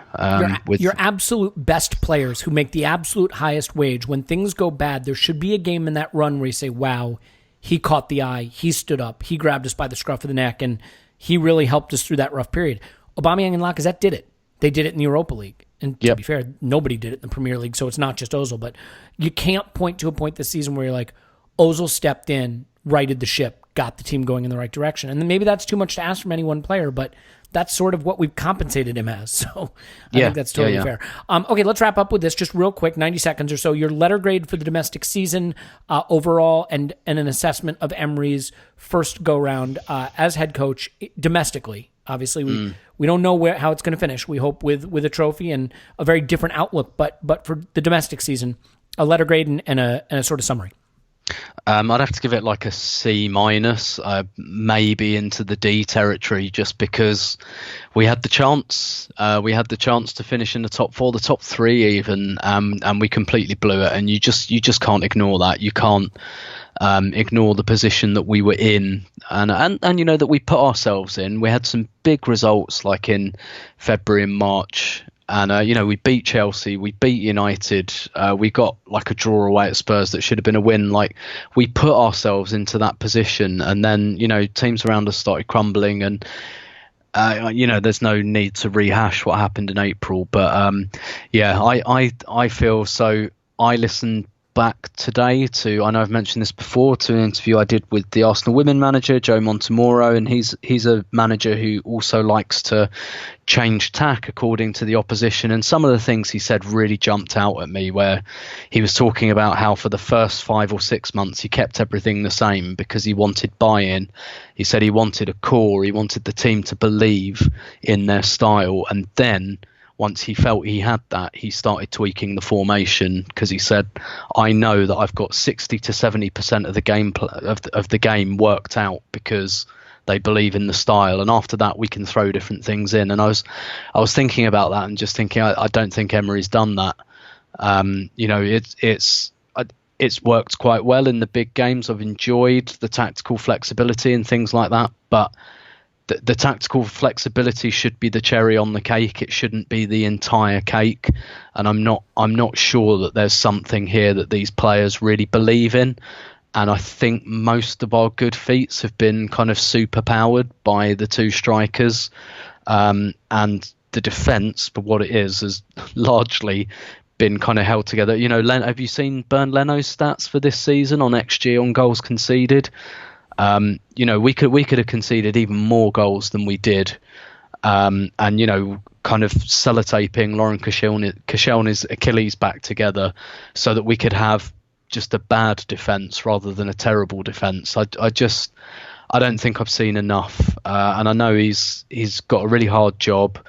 with your absolute best players who make the absolute highest wage. When things go bad, there should be a game in that run where you say, "Wow, he caught the eye, he stood up, he grabbed us by the scruff of the neck, and he really helped us through that rough period." Aubameyang and Lacazette did it. They did it in the Europa League. And to be fair, nobody did it in the Premier League, so it's not just Ozil. But you can't point to a point this season where you're like, Ozil stepped in, righted the ship, got the team going in the right direction. And then maybe that's too much to ask from any one player, but that's sort of what we've compensated him as. So I think that's totally fair. Okay, let's wrap up with this just real quick, 90 seconds or so. Your letter grade for the domestic season overall, and an assessment of Emery's first go-round as head coach domestically. Obviously, we don't know how it's going to finish. We hope with a trophy and a very different outlook. But for the domestic season, a letter grade and a sort of summary. I'd have to give it like a C-, maybe into the D territory, just because we had the chance. We had the chance to finish in the top 4, the top 3 even, and we completely blew it. And you just can't ignore that. You can't ignore the position that we were in, and that we put ourselves in. We had some big results like in February and March. And, we beat Chelsea, we beat United, we got like a draw away at Spurs that should have been a win. Like, we put ourselves into that position, and then, teams around us started crumbling, and, there's no need to rehash what happened in April. But, I feel so. I listened back today I know I've mentioned this before, to an interview I did with the Arsenal women manager, Joe Montemuro, and he's a manager who also likes to change tack according to the opposition. And some of the things he said really jumped out at me, where he was talking about how for the first 5 or 6 months he kept everything the same because he wanted buy-in. He said he wanted a core, he wanted the team to believe in their style, and then once he felt he had that, he started tweaking the formation, because he said, I know that I've got 60 to 70% of the game of the game worked out because they believe in the style, and after that we can throw different things in. And I was thinking about that and just thinking, I don't think Emery's done that. It's worked quite well in the big games. I've enjoyed the tactical flexibility and things like that, but the tactical flexibility should be the cherry on the cake. It shouldn't be the entire cake. And I'm not sure that there's something here that these players really believe in. And I think most of our good feats have been kind of superpowered by the 2 strikers. And the defence, for what it is, has largely been kind of held together. Have you seen Bernd Leno's stats for this season on XG, on goals conceded? We could have conceded even more goals than we did, and kind of sellotaping Lauren Koscielny's Achilles back together so that we could have just a bad defence rather than a terrible defence. I don't think I've seen enough, and I know he's got a really hard job,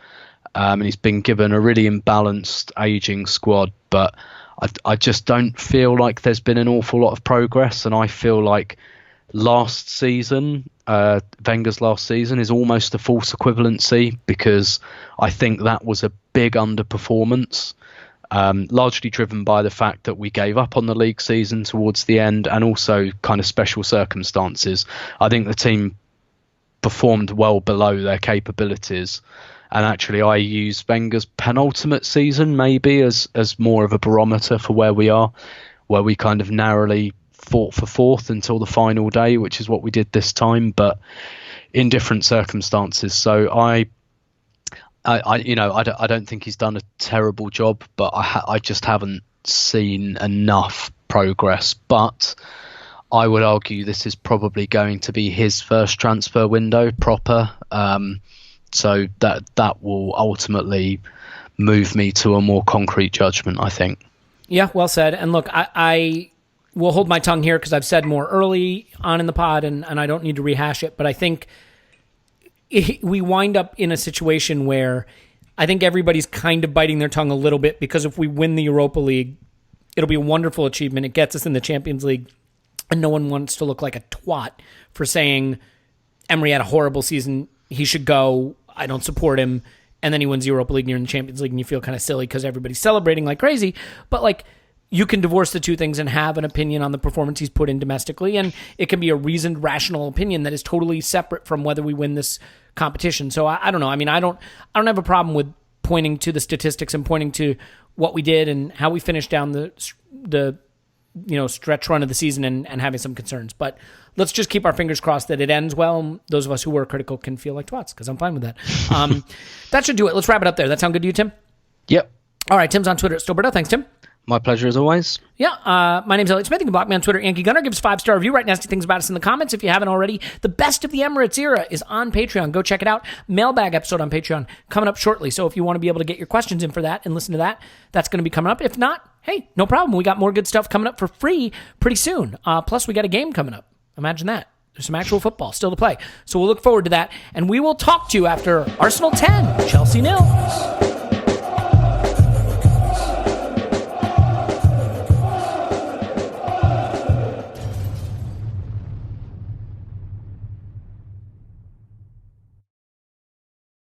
and he's been given a really imbalanced ageing squad, but I just don't feel like there's been an awful lot of progress, and I feel like last season Wenger's last season is almost a false equivalency, because I think that was a big underperformance, largely driven by the fact that we gave up on the league season towards the end, and also kind of special circumstances. I think the team performed well below their capabilities, and actually I use Wenger's penultimate season maybe as more of a barometer for where we are, where we kind of narrowly fought for fourth until the final day, which is what we did this time, but in different circumstances. So I don't think he's done a terrible job, but I just haven't seen enough progress. But I would argue this is probably going to be his first transfer window proper. So that will ultimately move me to a more concrete judgment, I think. Yeah, well said. And look, I will hold my tongue here because I've said more early on in the pod, and I don't need to rehash it, but I think we wind up in a situation where I think everybody's kind of biting their tongue a little bit, because if we win the Europa League, it'll be a wonderful achievement. It gets us in the Champions League, and no one wants to look like a twat for saying Emery had a horrible season, he should go, I don't support him, and then he wins the Europa League and you're in the Champions League and you feel kind of silly because everybody's celebrating like crazy. But like, you can divorce the two things and have an opinion on the performance he's put in domestically, and it can be a reasoned, rational opinion that is totally separate from whether we win this competition. So I don't know. I mean, I don't have a problem with pointing to the statistics and pointing to what we did and how we finished down the stretch run of the season and having some concerns. But let's just keep our fingers crossed that it ends well, and those of us who were critical can feel like twats, because I'm fine with that. That should do it. Let's wrap it up there. That sound good to you, Tim? Yep. All right, Tim's on Twitter at Stillberto. Thanks, Tim. My pleasure as always. Yeah, my name's Elliot Smith. You can block me on Twitter, Yankee Gunner. Give us a 5-star review. Write nasty things about us in the comments if you haven't already. The Best of the Emirates Era is on Patreon. Go check it out. Mailbag episode on Patreon coming up shortly. So if you want to be able to get your questions in for that and listen to that, that's going to be coming up. If not, hey, no problem. We got more good stuff coming up for free pretty soon. Plus, we got a game coming up. Imagine that. There's some actual football still to play. So we'll look forward to that. And we will talk to you after Arsenal 10, Chelsea 0.